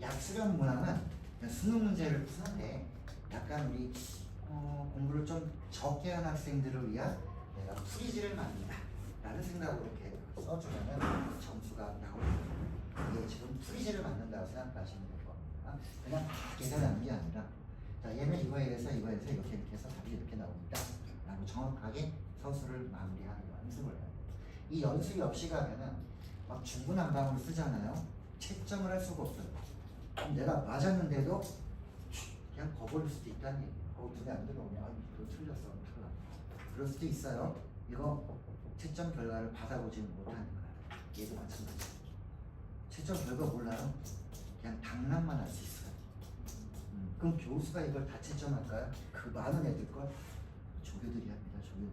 약수련 문항은 수능 문제를 푸는데 약간 우리 공부를 좀 적게 한 학생들을 위한 내가 풀이지를 만든다 라는 생각으로 이렇게 써주면 점수가 나오거든요. 이게 지금 풀이지를 만든다고 생각하시면 될 겁니다. 그냥 계산하는 게 아니라 자 얘는 이거에 대해서 이렇게 해서 답이 이렇게 나옵니다 라고 정확하게 서술을 마무리하는 연습을 해요. 이 연습이 없이 가면은 막 중구난방으로 쓰잖아요. 채점을 할 수가 없어요. 그럼 내가 맞았는데도 그냥 거부할 수도 있다는 얘기예요. 눈에 안 들어오면 이거 틀렸어 탈락. 그럴 수도 있어요. 이거 채점 결과를 받아보지 못하는 거야. 얘도 마찬가지. 채점 결과 몰라요? 그냥 당락만 할 수 있어요. 그럼 교수가 이걸 다 채점할까요? 그 많은 애들 걸 조교들이 합니다. 조교들이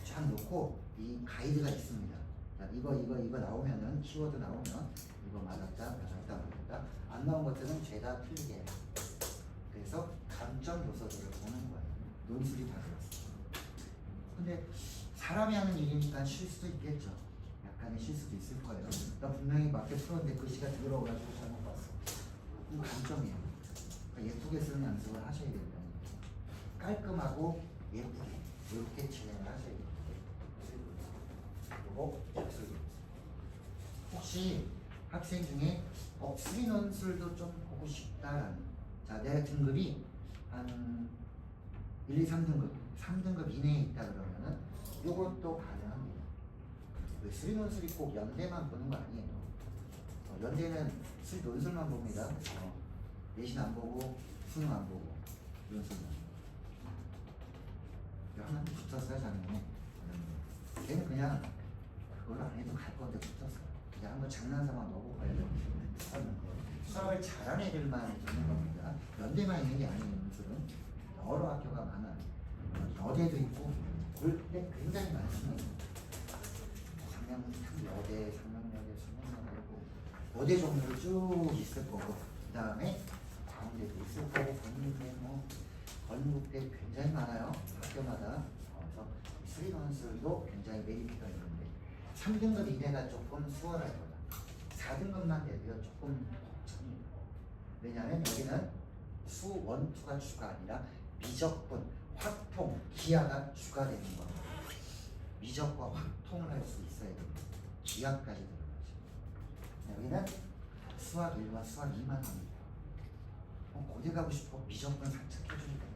쫙 놓고 이 가이드가 있습니다. 자, 이거 나오면은 키워드 나오면 이거 맞았다 안 나온 것들은 죄다 틀리게 해요. 그래서 감점 요소들을 보는 거예요. 논술이 다 그렇습니다. 근데 사람이 하는 일이니까 실수도 있겠죠. 약간의 실수도 있을 거예요. 나 분명히 맞게 풀었는데 글씨가 들어가지고 잘못 봤어. 이거 감점이에요. 그러니까 예쁘게 쓰는 연습을 하셔야 된다. 깔끔하고 예쁘게 이렇게 진행을 하셔야 돼요. 그리고 혹시 학생 중에 수리 논술도 좀 보고 싶다라는, 자, 내 등급이 한 1, 2, 3등급 3등급 이내에 있다 그러면은 이것도 가능합니다. 수리 논술이 꼭 연대만 보는 거 아니에요. 연대는 수리 논술만 봅니다. 내신 안 보고 수능 안 보고 논술만. 하나 붙었어요 작년에. 걔는 그냥 그걸 안 해도 갈 건데 붙었어요. 그냥 한번 장난삼아 넣고 가야 되는 수학을 잘하는 애들만 있는 겁니다. 연대만 있는 게 아니에요. 논술은 여러 학교가 많아요. 여대도 있고 볼 때 굉장히 많습니다. 여대, 상명여대, 수명여대고 여대 종류로 쭉 있을 거고 그 다음에 광대도 있을 거고 건국대 건국대 굉장히 많아요. 학교마다. 그래서 수리 논술도 굉장히 메리트가 있는데 3등급 이내가 조금 수월할 거다. 4등급만 되면 조금 걱정입니다. 왜냐하면 여기는 수, 원, 투가 주가 아니라 미적분, 확통, 기하가 주가 되는 겁니다. 미적과 확통을 할 수 있어야 됩니다. 기하까지 들어가죠. 여기는 수학 1과 수학 2만 합니다. 고대 가고 싶어 미적분 산책해주면 됩니다.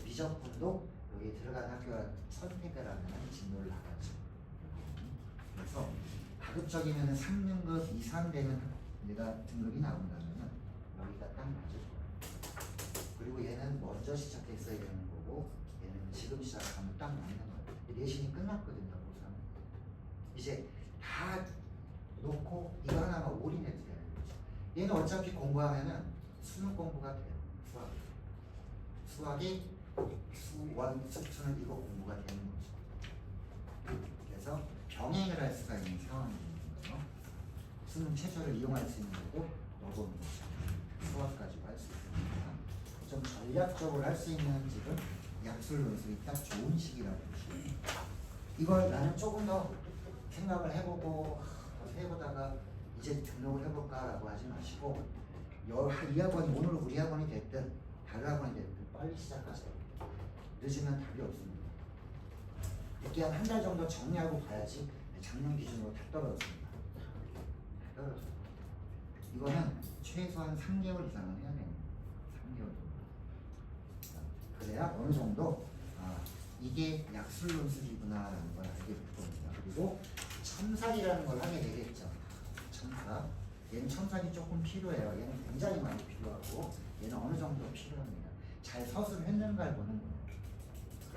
미적분도 여기 들어간 학교가 선택을 하면 진로를 나가죠. 그래서 가급적이면 3등급 이상 되는 내가 등급이 나온다면 여기가 딱 맞을 거예요. 그리고 얘는 먼저 시작했어야 되는 거고 얘는 지금 시작하면 딱 맞는 거예요. 내신이 끝났거든요. 고3. 이제 다 놓고 이거 하나만 올인해도 되는 거죠. 얘는 어차피 공부하면은 수능 공부가 돼요. 수학이 수원, 수투는 이거 공부가 되는 거죠. 그래서 병행을 할 수가 있는 상황이거든요. 수능 최저를 이용할 수 있는 거고 넣어보는 거죠. 수학까지도 할 수 있습니다. 좀 전략적으로 할 수 있는 지금 약술 논술이 딱 좋은 시기라고 보시면 이걸 나는 조금 더 생각을 해보고 해보다가 이제 등록을 해볼까라고 하지 마시고 이 학원이 오늘 우리 학원이 됐든 다른 학원이 됐든 빨리 시작하세요. 늦으면 답이 없습니다. 이렇게 한 달 정도 정리하고 가야지 작년 기준으로 다 떨어졌습니다. 다 떨어져요. 이거는 최소한 3개월 이상은 해야 됩니다. 3개월 정도. 그래야 어느 정도 이게 약술 논술이구나라는 걸 알게 될 겁니다. 그리고 첨삭이라는 걸 하게 되겠죠. 첨삭. 얘는 첨삭이 조금 필요해요. 얘는 굉장히 많이 필요하고 얘는 어느 정도 필요합니다. 잘 서술했는가를 보는 거예요.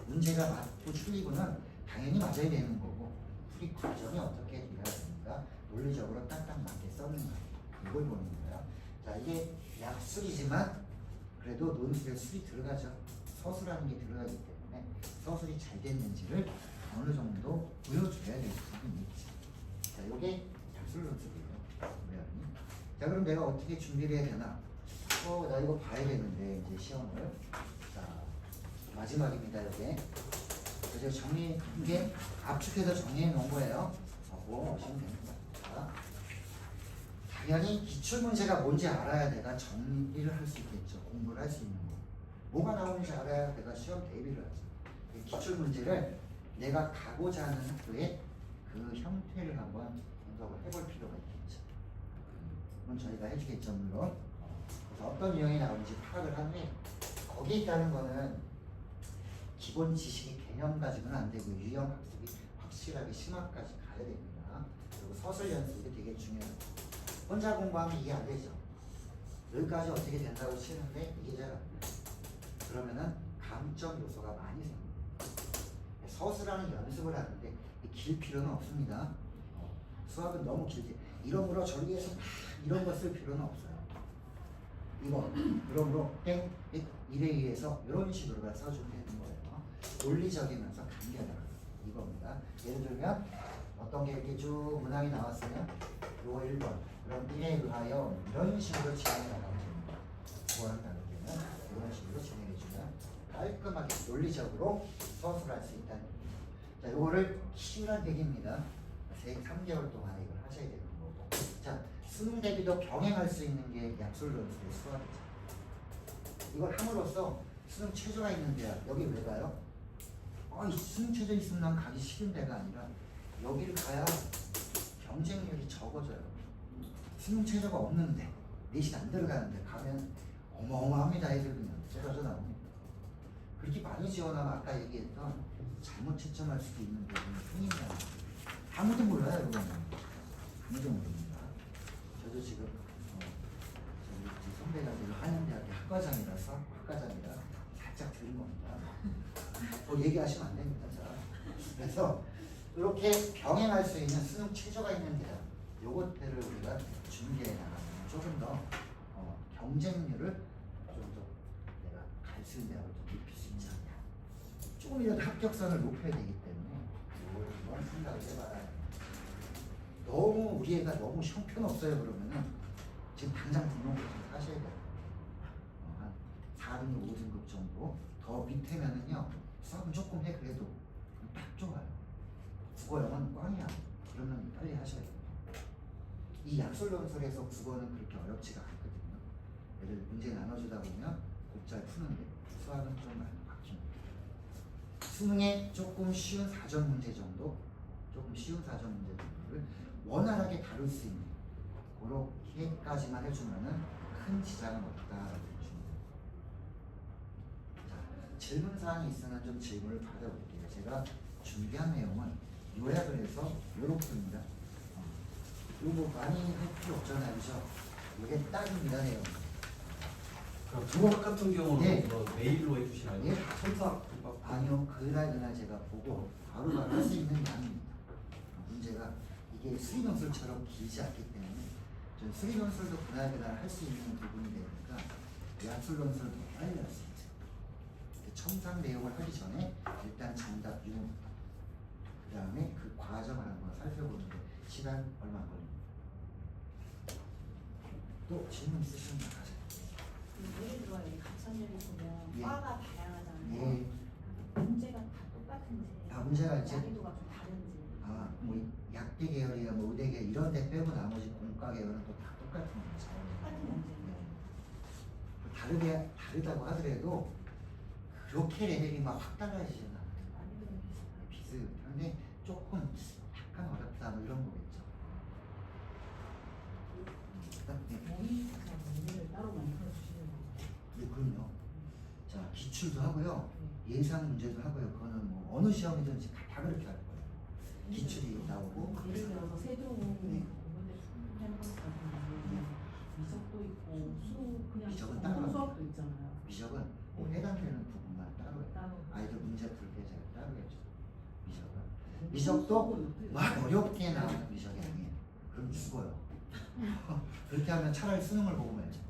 문제가 맞고 틀리고는 당연히 맞아야 되는 거고 풀이 과정이 어떻게 돼야 됩니까? 논리적으로 딱딱 맞게 썼는가 이걸 보는 거예요. 자, 이게 약술이지만 그래도 논술에 술이 들어가죠. 서술하는 게 들어가기 때문에 서술이 잘 됐는지를 어느 정도 보여줘야 될 부분이 있죠. 자, 이게 약술 논술이에요. 자, 그럼 내가 어떻게 준비를 해야 되나? 나 이거 봐야겠는데 이제 시험을. 자, 마지막입니다. 이게. 그래서 정리 이게 압축해서 정리해 놓은 거예요. 보고 오시면 됩니다. 자, 당연히 기출 문제가 뭔지 알아야 내가 정리를 할 수 있겠죠. 공부를 할 수 있는 거. 뭐가 나오는지 알아야 내가 시험 대비를 하죠. 기출 문제를 내가 가고자 하는 학교의 그 형태를 한번 분석을 해볼 필요가 있겠죠. 그럼 저희가 해주겠죠, 물론. 그래서 어떤 유형이 나오는지 파악을 한 후에 거기에 있다는 거는 기본 지식의 개념 가지고는 안 되고 유형 학습이 확실하게 심화까지 가야 됩니다. 그리고 서술 연습이 되게 중요해요. 혼자 공부하면 이게 안 되죠. 여기까지 어떻게 된다고 치는데 이게 잘 안 돼요. 그러면은 감점 요소가 많이 생깁니다. 서술하는 연습을 하는데 길 필요는 없습니다. 수학은 너무 길게 이러므로 저기에서 막 이런 거 쓸 필요는 없어요. 이거 그러므로 땡 이래 의해서 이런 식으로만 써주면 되는 거예요. 논리적이면서 간결하다 이겁니다. 예를 들면 어떤 게 이렇게 쭉 문항이 나왔으면 요거 1번 그럼 이에 의하여 이런 식으로 진행해 나가면 됩니다. 구하는 단계는 이런 식으로 진행해 주면 깔끔하게 논리적으로 서술할 수 있다는 얘기죠. 자, 요거를 시간 대기입니다. 3개월 동안에 이걸 하셔야 되는 거고. 자, 수능 대비도 병행할 수 있는 게 약술론술의 수학이죠. 이걸 함으로써 수능 최저가 있는 데야. 여기 왜 가요? 이 수능 최저 있으면 난 가기 싫은 데가 아니라 여기를 가야 경쟁률이 적어져요. 수능 최저가 없는데 내신 안 들어가는데 가면 어마어마합니다. 애들 그냥 쏟아져 나옵니다. 그렇게 많이 지원하면 아까 얘기했던 잘못 채점할 수도 있는 부분이 생긴다. 아무도 몰라요, 그거는. 아무도 모릅니다. 저도 지금 저희 선배가 지금 한양대학교 학과장이라서 학과장이라 살짝 들은 겁니다. 얘기하시면 안 됩니다. 자. 그래서 이렇게 병행할 수 있는 수능 최저가 있는 데요. 요것들을 우리가 준비해 나가면 조금 더 경쟁률을 좀 더 내가 갈 수 있는 데하고 좀 높일 수 있지 않냐. 조금이라도 합격선을 높여야 되기 때문에 이걸 한번 생각을 해봐야 해요. 너무 우리 애가 너무 형편없어요 그러면은 지금 당장 등록을 좀 하셔야 돼요. 한 4등급, 5등급 정도 더 밑에면은요 수학은 조금 해 그래도 딱 좋아요. 국어영어는 꽝이야. 그러면 빨리 하셔야 돼요. 이 약술론술에서 국어는 그렇게 어렵지가 않거든요. 얘를 문제 나눠주다 보면 곧잘 푸는데 수학은 좀 많이 바뀝니다. 수능에 조금 쉬운 사전 문제 정도, 조금 쉬운 사전 문제 정도를 원활하게 다룰 수 있는 그렇게까지만 해주면은 큰 지장은 없다라고 보시면 됩니다. 자, 질문 사항이 있으면 좀 질문을 받아볼게요. 제가 준비한 내용은 요약을 해서 요렇게입니다. 요거 많이 할 필요 없잖아요, 그죠? 이게 딱입니다, 내용. 그럼 수학 같은 경우는 네. 뭐 메일로 해주시나요? 예. 첨삭 아니요, 그날 제가 보고 바로 할 수 있는 양입니다. 문제가 이게 수리논술처럼 길지 않기 때문에 전 수리논술도 그날 할 수 있는 부분이 되니까 약술논술도 빨리 할 수 있죠. 첨삭 내용을 하기 전에 일단 정답 유무, 그 다음에 그 과정을 한번 살펴보는데 시간 얼마 안 걸립니다. 또 질문 있으시면 나가세요. 예를 들어 이 가천점이 보면 예. 과가 다양하잖아요. 예. 문제가 다 똑같은지 문제가 이제 난이도가 좀 다른지. 뭐 약대 계열이나 뭐 의대 계열 이런 데 빼고 나머지 공과 계열은 또 다 똑같은 거죠. 똑같은 문제. 다르다고 하더라도 그렇게 레벨이 막 확 달라지진 않아요. 난이도는 비슷해요. 비슷한데 조금 약간 어렵다 뭐 이런 거겠죠. 네. 모의고사 문제를 따로 만들어 주시는 거예요. 네, 그럼요. 자, 기출도 하고요. 예상 문제도 하고요. 그거는 뭐 어느 시험이든지 다 그렇게 할 거예요. 기출이 나오고. 예를 들어서 세종은 네. 공부대 햄버스 같은 경우는 미적도 있고 수 그냥 미적은 따로 수학도 있잖아요. 미적은 뭐 해당되는 부분만 따로 해요. 따로. 아이들 문제 풀 때 제가 따로 해줘. 미적은. 미적도 막 어렵게 나오는 미적이 아니에요. 그럼 죽어요. 그렇게 하면 차라리 수능을 보고 말죠.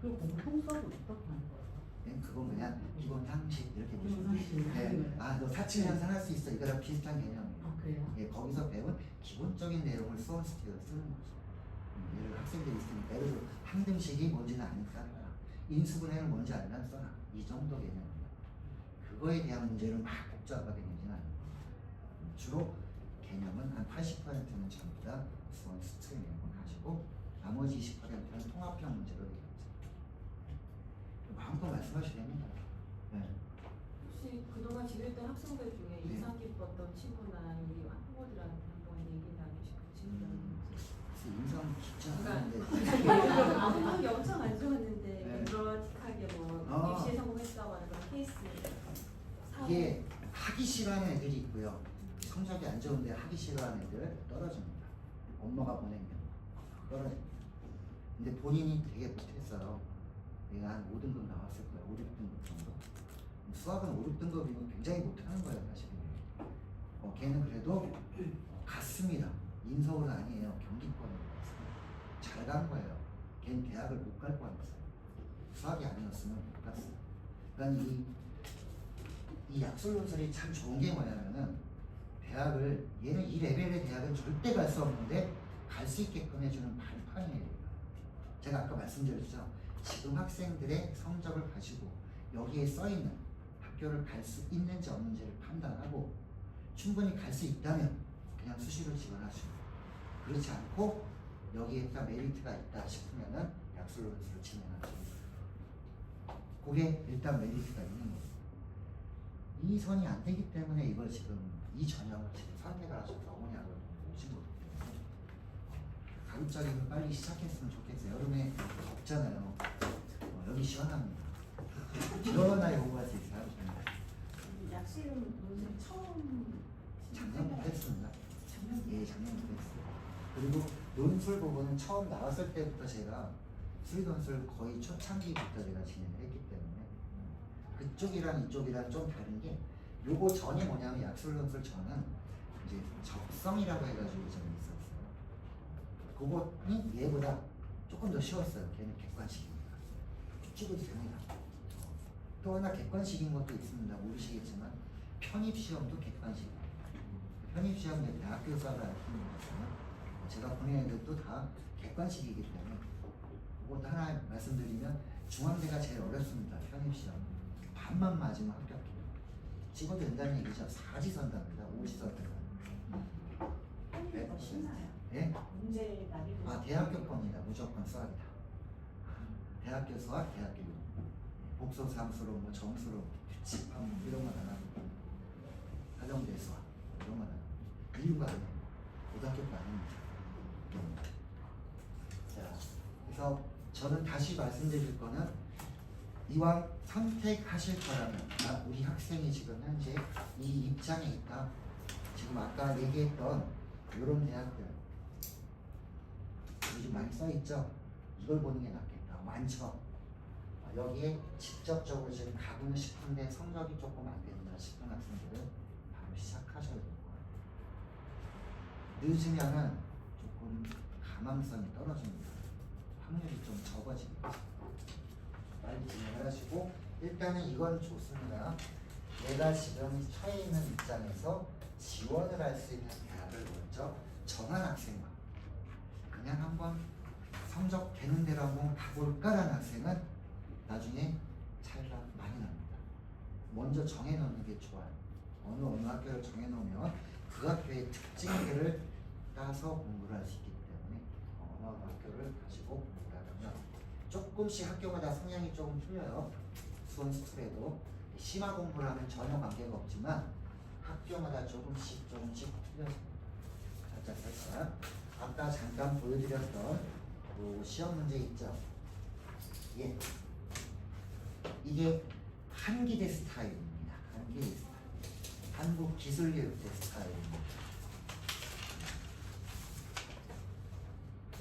그리고 공부 통수하고 어떻게 하는 거예요? 그건 그냥 기본 상식 이렇게 기본 보시면 상식. 돼요. 너 사칙연산 할 수 있어. 이거랑 비슷한 개념이에요. 아 그래요? 예, 거기서 배운 기본적인 내용을 수험 스티어로 쓰는 거죠. 예를 들어 학생들이 있으니까 예를 들어 항등식이 뭔지는 아니까 인수분해는 뭔지 알면 써라. 이 정도 개념입니다. 그거에 대한 문제를 막 복잡하게 내지는 않아요. 주로 개념은 한 80%는 전부 다 수험 스트림 내용을 가지고 나머지 20%는 통합형 문제로 되겠죠. 마음껏 말씀하셔도 됩니다. 네. 혹시 그동안 지도했던 학생들 중에 네. 인상 깊었던 친구나 우리 학부모들한테 한번 얘기 나누시고 친구들한테 그래서 인상 깊지 그러니까 않은데 성적이 엄청 안 좋았는데 네. 드라마틱하게 뭐 아. 입시에 성공했다고 하는 그런 케이스 사례. 이게 하기 싫어하는 애들이 있고요. 성적이 안 좋은데 하기 싫어하는 애들 떨어집니다. 엄마가 보내면 떨어집니다. 근데 본인이 되게 못했어요. 얘가 한 5등급 나왔을 거예요. 5, 6등급 정도. 수학은 5, 6등급이면 굉장히 못하는 거예요, 사실은. 걔는 그래도 갔습니다. 인서울은 아니에요. 경기권으로 갔어요. 잘 간 거예요. 걔는 대학을 못 갈 뻔했어요. 수학이 아니었으면 못 갔어요. 그러니까 이 약술논술이 참 좋은 게 뭐냐면은 대학을 얘는 이 레벨의 대학은 절대 갈 수 없는데 갈 수 있게끔 해주는 발판이에요. 제가 아까 말씀드렸죠. 지금 학생들의 성적을 가지고 여기에 써 있는 학교를 갈 수 있는지 없는지를 판단하고 충분히 갈 수 있다면 그냥 수시로 지원하시고 그렇지 않고 여기에 딱 메리트가 있다 싶으면은 약술논술을 진행하시고 그게 일단 메리트가 있는 거예요. 이 선이 안 되기 때문에 이걸 지금 이 전형을 지금 선택을 하셔서 어머니하고 오신 거기 때문에 가급적이면 빨리 시작했으면 좋겠어요. 여름에 덥잖아요. 여기 시원합니다. 시원하게 공부할 수 있어요. 약실 논술 처음 작년부터 했습니다. 작년 예, 작년부터 했어요. 그리고 논술 부분은 처음 나왔을 때부터 제가 수의논술 거의 초창기부터 제가 진행을 했기 때문에 그쪽이랑 이쪽이랑 좀 다른 게 요거 전이 뭐냐면 약술논술 전은 이제 적성이라고 해가지고 전이 있었어요. 그거는 얘보다 조금 더 쉬웠어요. 걔는 객관식이니까 찍어도 됩니다. 또 하나 객관식인 것도 있습니다. 모르시겠지만 편입시험도 객관식이에요. 편입시험 대학교 수학을 알 수 있는 거잖아요. 제가 보낸 애들도 다 객관식이기 때문에 그것도 하나 말씀드리면 중앙대가 제일 어렵습니다. 편입시험 반만 맞으면 합격해요. 찍어도 된다는 얘기죠. 사지선답니다. 오지선답니다. 편입이 더 쉽나요? 예? 문제 난이도 아 대학교 겁니다. 무조건 수학이다. 대학교 수학, 대학교 용. 복소수 함수로 뭐 정수로 규칙 이런 건 안 하고 가정대 수학 이런 건 안 하고 이유가 아니에요. 고등학교가 아닙니다. 자, 그래서 저는 다시 말씀드릴 거는 이왕 선택하실 거라면 우리 학생이 지금 현재 이 입장에 있다. 지금 아까 얘기했던 이런 대학들 요즘 많이 써있죠? 이걸 보는 게 낫겠다. 많죠? 여기에 직접적으로 지금 가고는 싶은데 성적이 조금 안 된다 싶은 학생들은 바로 시작하셔야 될 거예요. 늦으면은 조금 가망성이 떨어집니다. 확률이 좀 적어집니다. 빨리 진행을 하시고 일단은 이건 좋습니다. 내가 지금 처해 있는 입장에서 지원을 할 수 있는 대학을 먼저 정한 학생만 그냥 한번 성적 되는 대로 한번 가볼까라는 학생은 나중에 차이가 많이 납니다. 먼저 정해놓는 게 좋아요. 어느 학교를 정해놓으면 그 학교의 특징들을 따서 공부를 할 수 있기 때문에 어느 학교를 가지고 공부를 하려면 조금씩 학교마다 성향이 조금 틀려요. 수원 스쿨에도 심화 공부를 하면 전혀 관계가 없지만 학교마다 조금씩 틀려집니다. 살짝 아까 잠깐 보여드렸던 그 시험 문제 있죠? 예. 이게 한기대 스타일입니다. 한기대 스타일. 한국기술교육대 스타일입니다.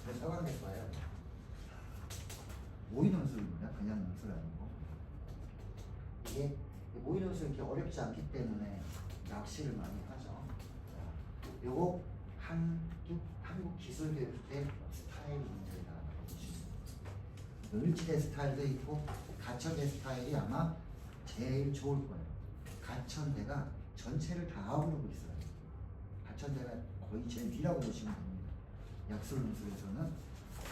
그래서 서강대 거예요. 모의논술입니다. 그냥 논술 아니고. 이게 모의논술 이렇게 어렵지 않기 때문에 낚시를 많이 하죠. 요거 한국기술교육대 스타일 문제다. 을지대 스타일도 있고 가천대 스타일이 아마 제일 좋을 거예요. 가천대가 전체를 다 아우르고 있어요. 가천대가 거의 제일 위라고 보시면 됩니다. 약술논술에서는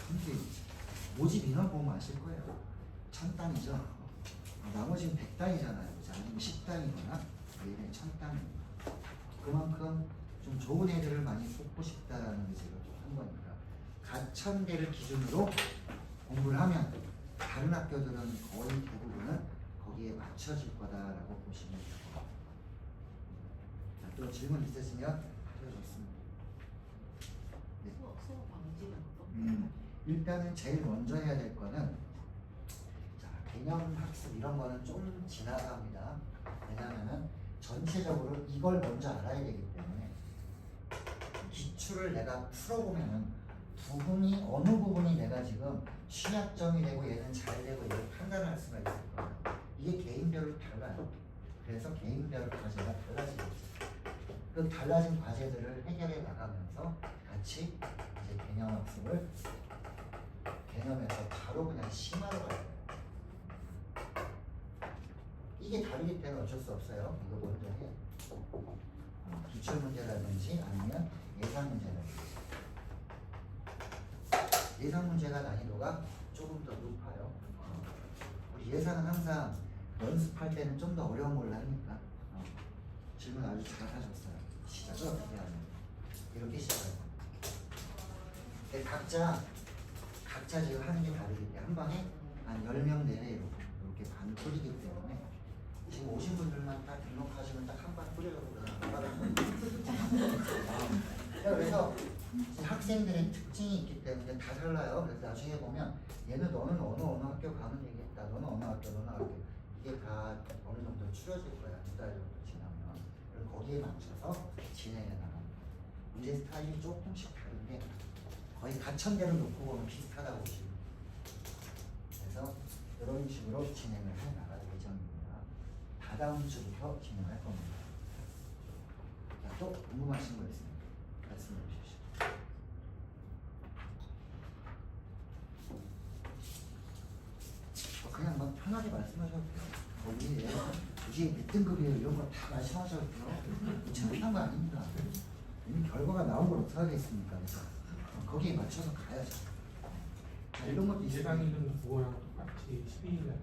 근데 모집 인원 보면 아실 거예요. 1000단이죠. 나머지는 100단이잖아요. 아니면 10단이거나 얘는 1000단입니다. 그만큼 좀 좋은 애들을 많이 뽑고 싶다라는 의지로 한 거니까 가천대를 기준으로 공부를 하면 다른 학교들은 거의 대부분은 거기에 맞춰질 거다라고 보시면 됩니다. 또 질문 있으시면 하셔도 좋습니다. 네. 수업 방지는 어떤 일단은 제일 먼저 해야 될 거는 자, 개념 학습 이런 거는 좀 지나갑니다. 왜냐하면 전체적으로 이걸 먼저 알아야 되기 때문에 기출을 내가 풀어보면은 부분이 어느 부분이 내가 지금 취약점이 되고 얘는 잘 되고 얘를 판단할 수가 있을 거예요. 이게 개인별로 달라요. 그래서 개인별 과제가 달라지겠죠. 그 달라진 과제들을 해결해 나가면서 같이 이제 개념 학습을 개념에서 바로 그냥 심화로 가요. 이게 다르기 때문에 어쩔 수 없어요. 이거 먼저 해. 기출 문제라든지 아니면 예상 문제라든지. 예상 문제가 난이도가 조금 더 높아요. 우리 예상은 항상 연습할 때는 좀 더 어려운 걸로 하니까. 질문 아주 잘 하셨어요. 시작을 어떻게 하냐. 이렇게 시작해요. 근데 각자 지금 하는 게 다르기 때문에 한 번에 한 10명 내외로 이렇게 반 풀리기 때문에 지금 오신 분들만 딱 등록하시면 딱 한 반 풀려고 그러는 그래서 학생들의 특징이 있기 때문에 다 달라요. 그래서 나중에 보면 얘는 너는 어느 학교 가면 되겠다. 너는 어느 학교 이게 다 어느 정도 추려질 거야. 2달 정도 지나면. 그리고 거기에 맞춰서 진행해 나가는 문제 스타일이 조금씩 다른데 거의 가천대로 놓고 보면 비슷하다고 보시면 돼요. 그래서 이런 식으로 진행을 해 나갈 예정입니다. 다다음 주부터 진행할 겁니다. 자, 또 궁금하신 거 있으면 말씀해 주십시오. 그냥 막 편하게 말씀하셔도 돼요. 거기에 굳이 몇 등급이에요 이런 거 다 말씀하셔도 돼요. 창피한 거 아닙니다. 이미 결과가 나온 걸 어떻게 하겠습니까? 그래서 거기에 맞춰서 가야죠. 자, 이런 것도 있어요. 예상일은 그거랑 똑같이 12일날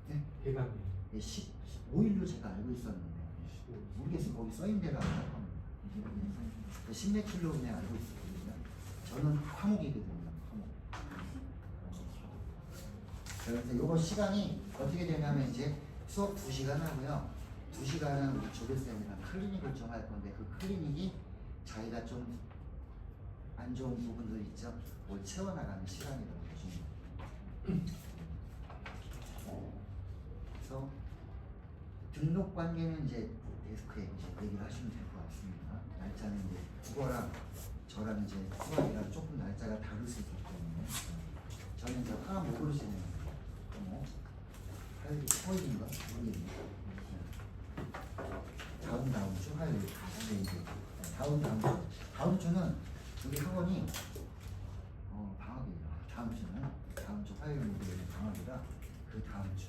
네? 개강이 15일로 제가 알고 있었는데 모르겠어요. 거기 써있는 데가 안 나옵니다. 10매출로 그냥 알고 있었거든요. 저는 화목이거든요. 화목. 그래서 요거 시간이 어떻게 되냐면 이제 수업 2시간 하고요. 2시간은 우리 조교쌤이랑 클리닉을 좀 할 건데 그 클리닉이 자기가 좀 안 좋은 부분들 있죠. 뭘 채워나가는 시간이라고 보시면 돼요. 그래서 등록 관계는 이제 데스크에 이제 얘기를 하시면 될 것 같습니다. 날짜는 이제 국어랑 저랑 이제 수학이랑 조금 날짜가 다를 수 있기 때문에 저는 이제 화목으로 진행해요. 뭐 화요일 토요일인가 모르겠네요. 다음 주 화요일 네, 이제 다음 주는 우리 학원이 방학이에요. 다음 주 화요일 목요일 방학이라 그 다음 주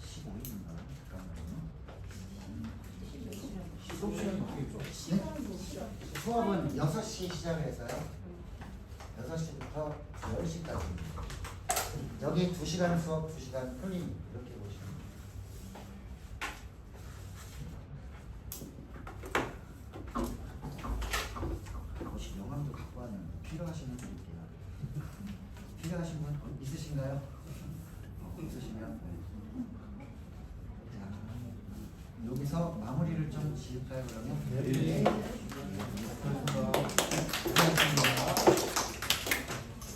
15일인가 잠깐만요. 수업은 6시 시작을 해서요. 6시부터 10시까지입니다. 여기 2시간 수업, 2시간 클리닉 이렇게 보시면 돼요. 혹시 영감도 갖고 왔는데 필요하신 분 드릴게요. 필요하신 분 있으신가요? 있으시면 자, 여기서 마무리를 좀 지을까요 그러면? 네.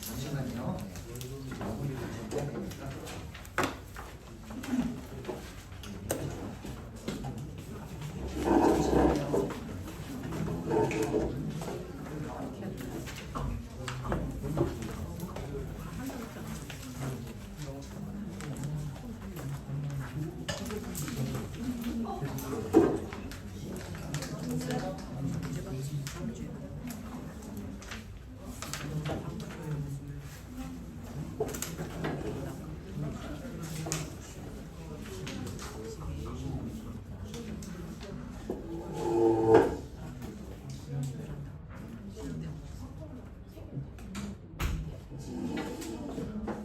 잠시만요. 마무리를 좀 해야 되니까.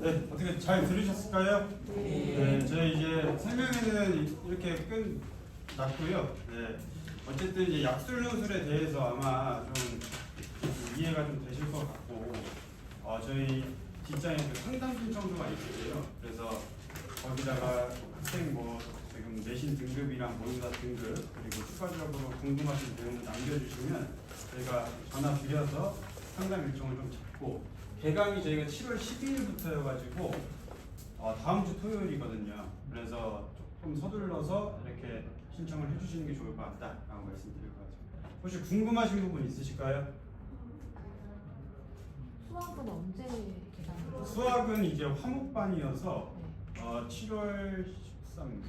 네, 어떻게 잘 들으셨을까요? 네, 저희 이제 설명회는 이렇게 끝났고요. 네, 어쨌든 이제 약술논술에 대해서 아마 좀 이해가 좀 되실 것 같고, 저희 뒷장에 그 상담 신청서가 있어요. 그래서 거기다가 학생 뭐 지금 내신 등급이랑 모의고사 등급 그리고 추가적으로 궁금하신 내용을 남겨주시면 저희가 전화 드려서 상담 일정을 좀 잡고. 개강이 저희가 7월 12일부터여가지고 다음 주 토요일이거든요. 그래서 조금 서둘러서 이렇게 신청을 해주시는 게 좋을 것 같다라고 말씀드릴 것 같습니다. 혹시 궁금하신 부분 있으실까요? 수학은 언제 개강해요? 수학은 이제 화목반이어서 네. 7월 13,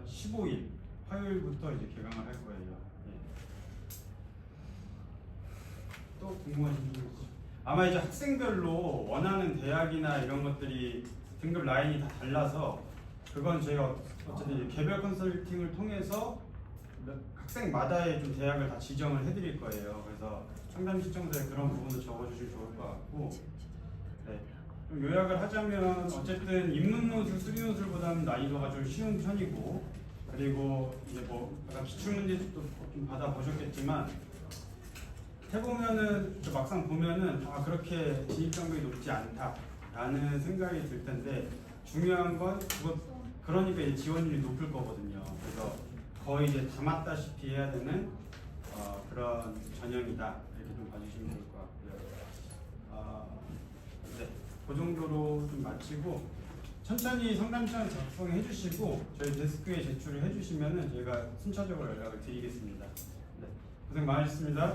15일 화요일부터 이제 개강을 할 거예요. 예. 또 궁금하신 부분 있으실까요? 아마 이제 학생별로 원하는 대학이나 이런 것들이 등급 라인이 다 달라서 그건 저희가 어쨌든 개별 컨설팅을 통해서 학생마다의 좀 대학을 다 지정을 해드릴 거예요. 그래서 상담 신청서에 그런 부분도 적어주시면 좋을 것 같고, 네. 좀 요약을 하자면 어쨌든 입문 논술, 수리 논술보다는 난이도가 좀 쉬운 편이고, 그리고 이제 뭐 약간 기출 문제도 좀 받아보셨겠지만 해보면은 막상 보면은 그렇게 진입 장벽이 높지 않다라는 생각이 들 텐데 중요한 건 그러니까 이제 지원율이 높을 거거든요. 그래서 거의 이제 다 맞다시피 해야 되는 그런 전형이다 이렇게 좀 봐주시면 좋을 것 같고요. 네, 그 정도로 좀 마치고 천천히 상담장 작성해 주시고 저희 데스크에 제출을 해주시면은 저희가 순차적으로 연락을 드리겠습니다. 네, 고생 많으셨습니다.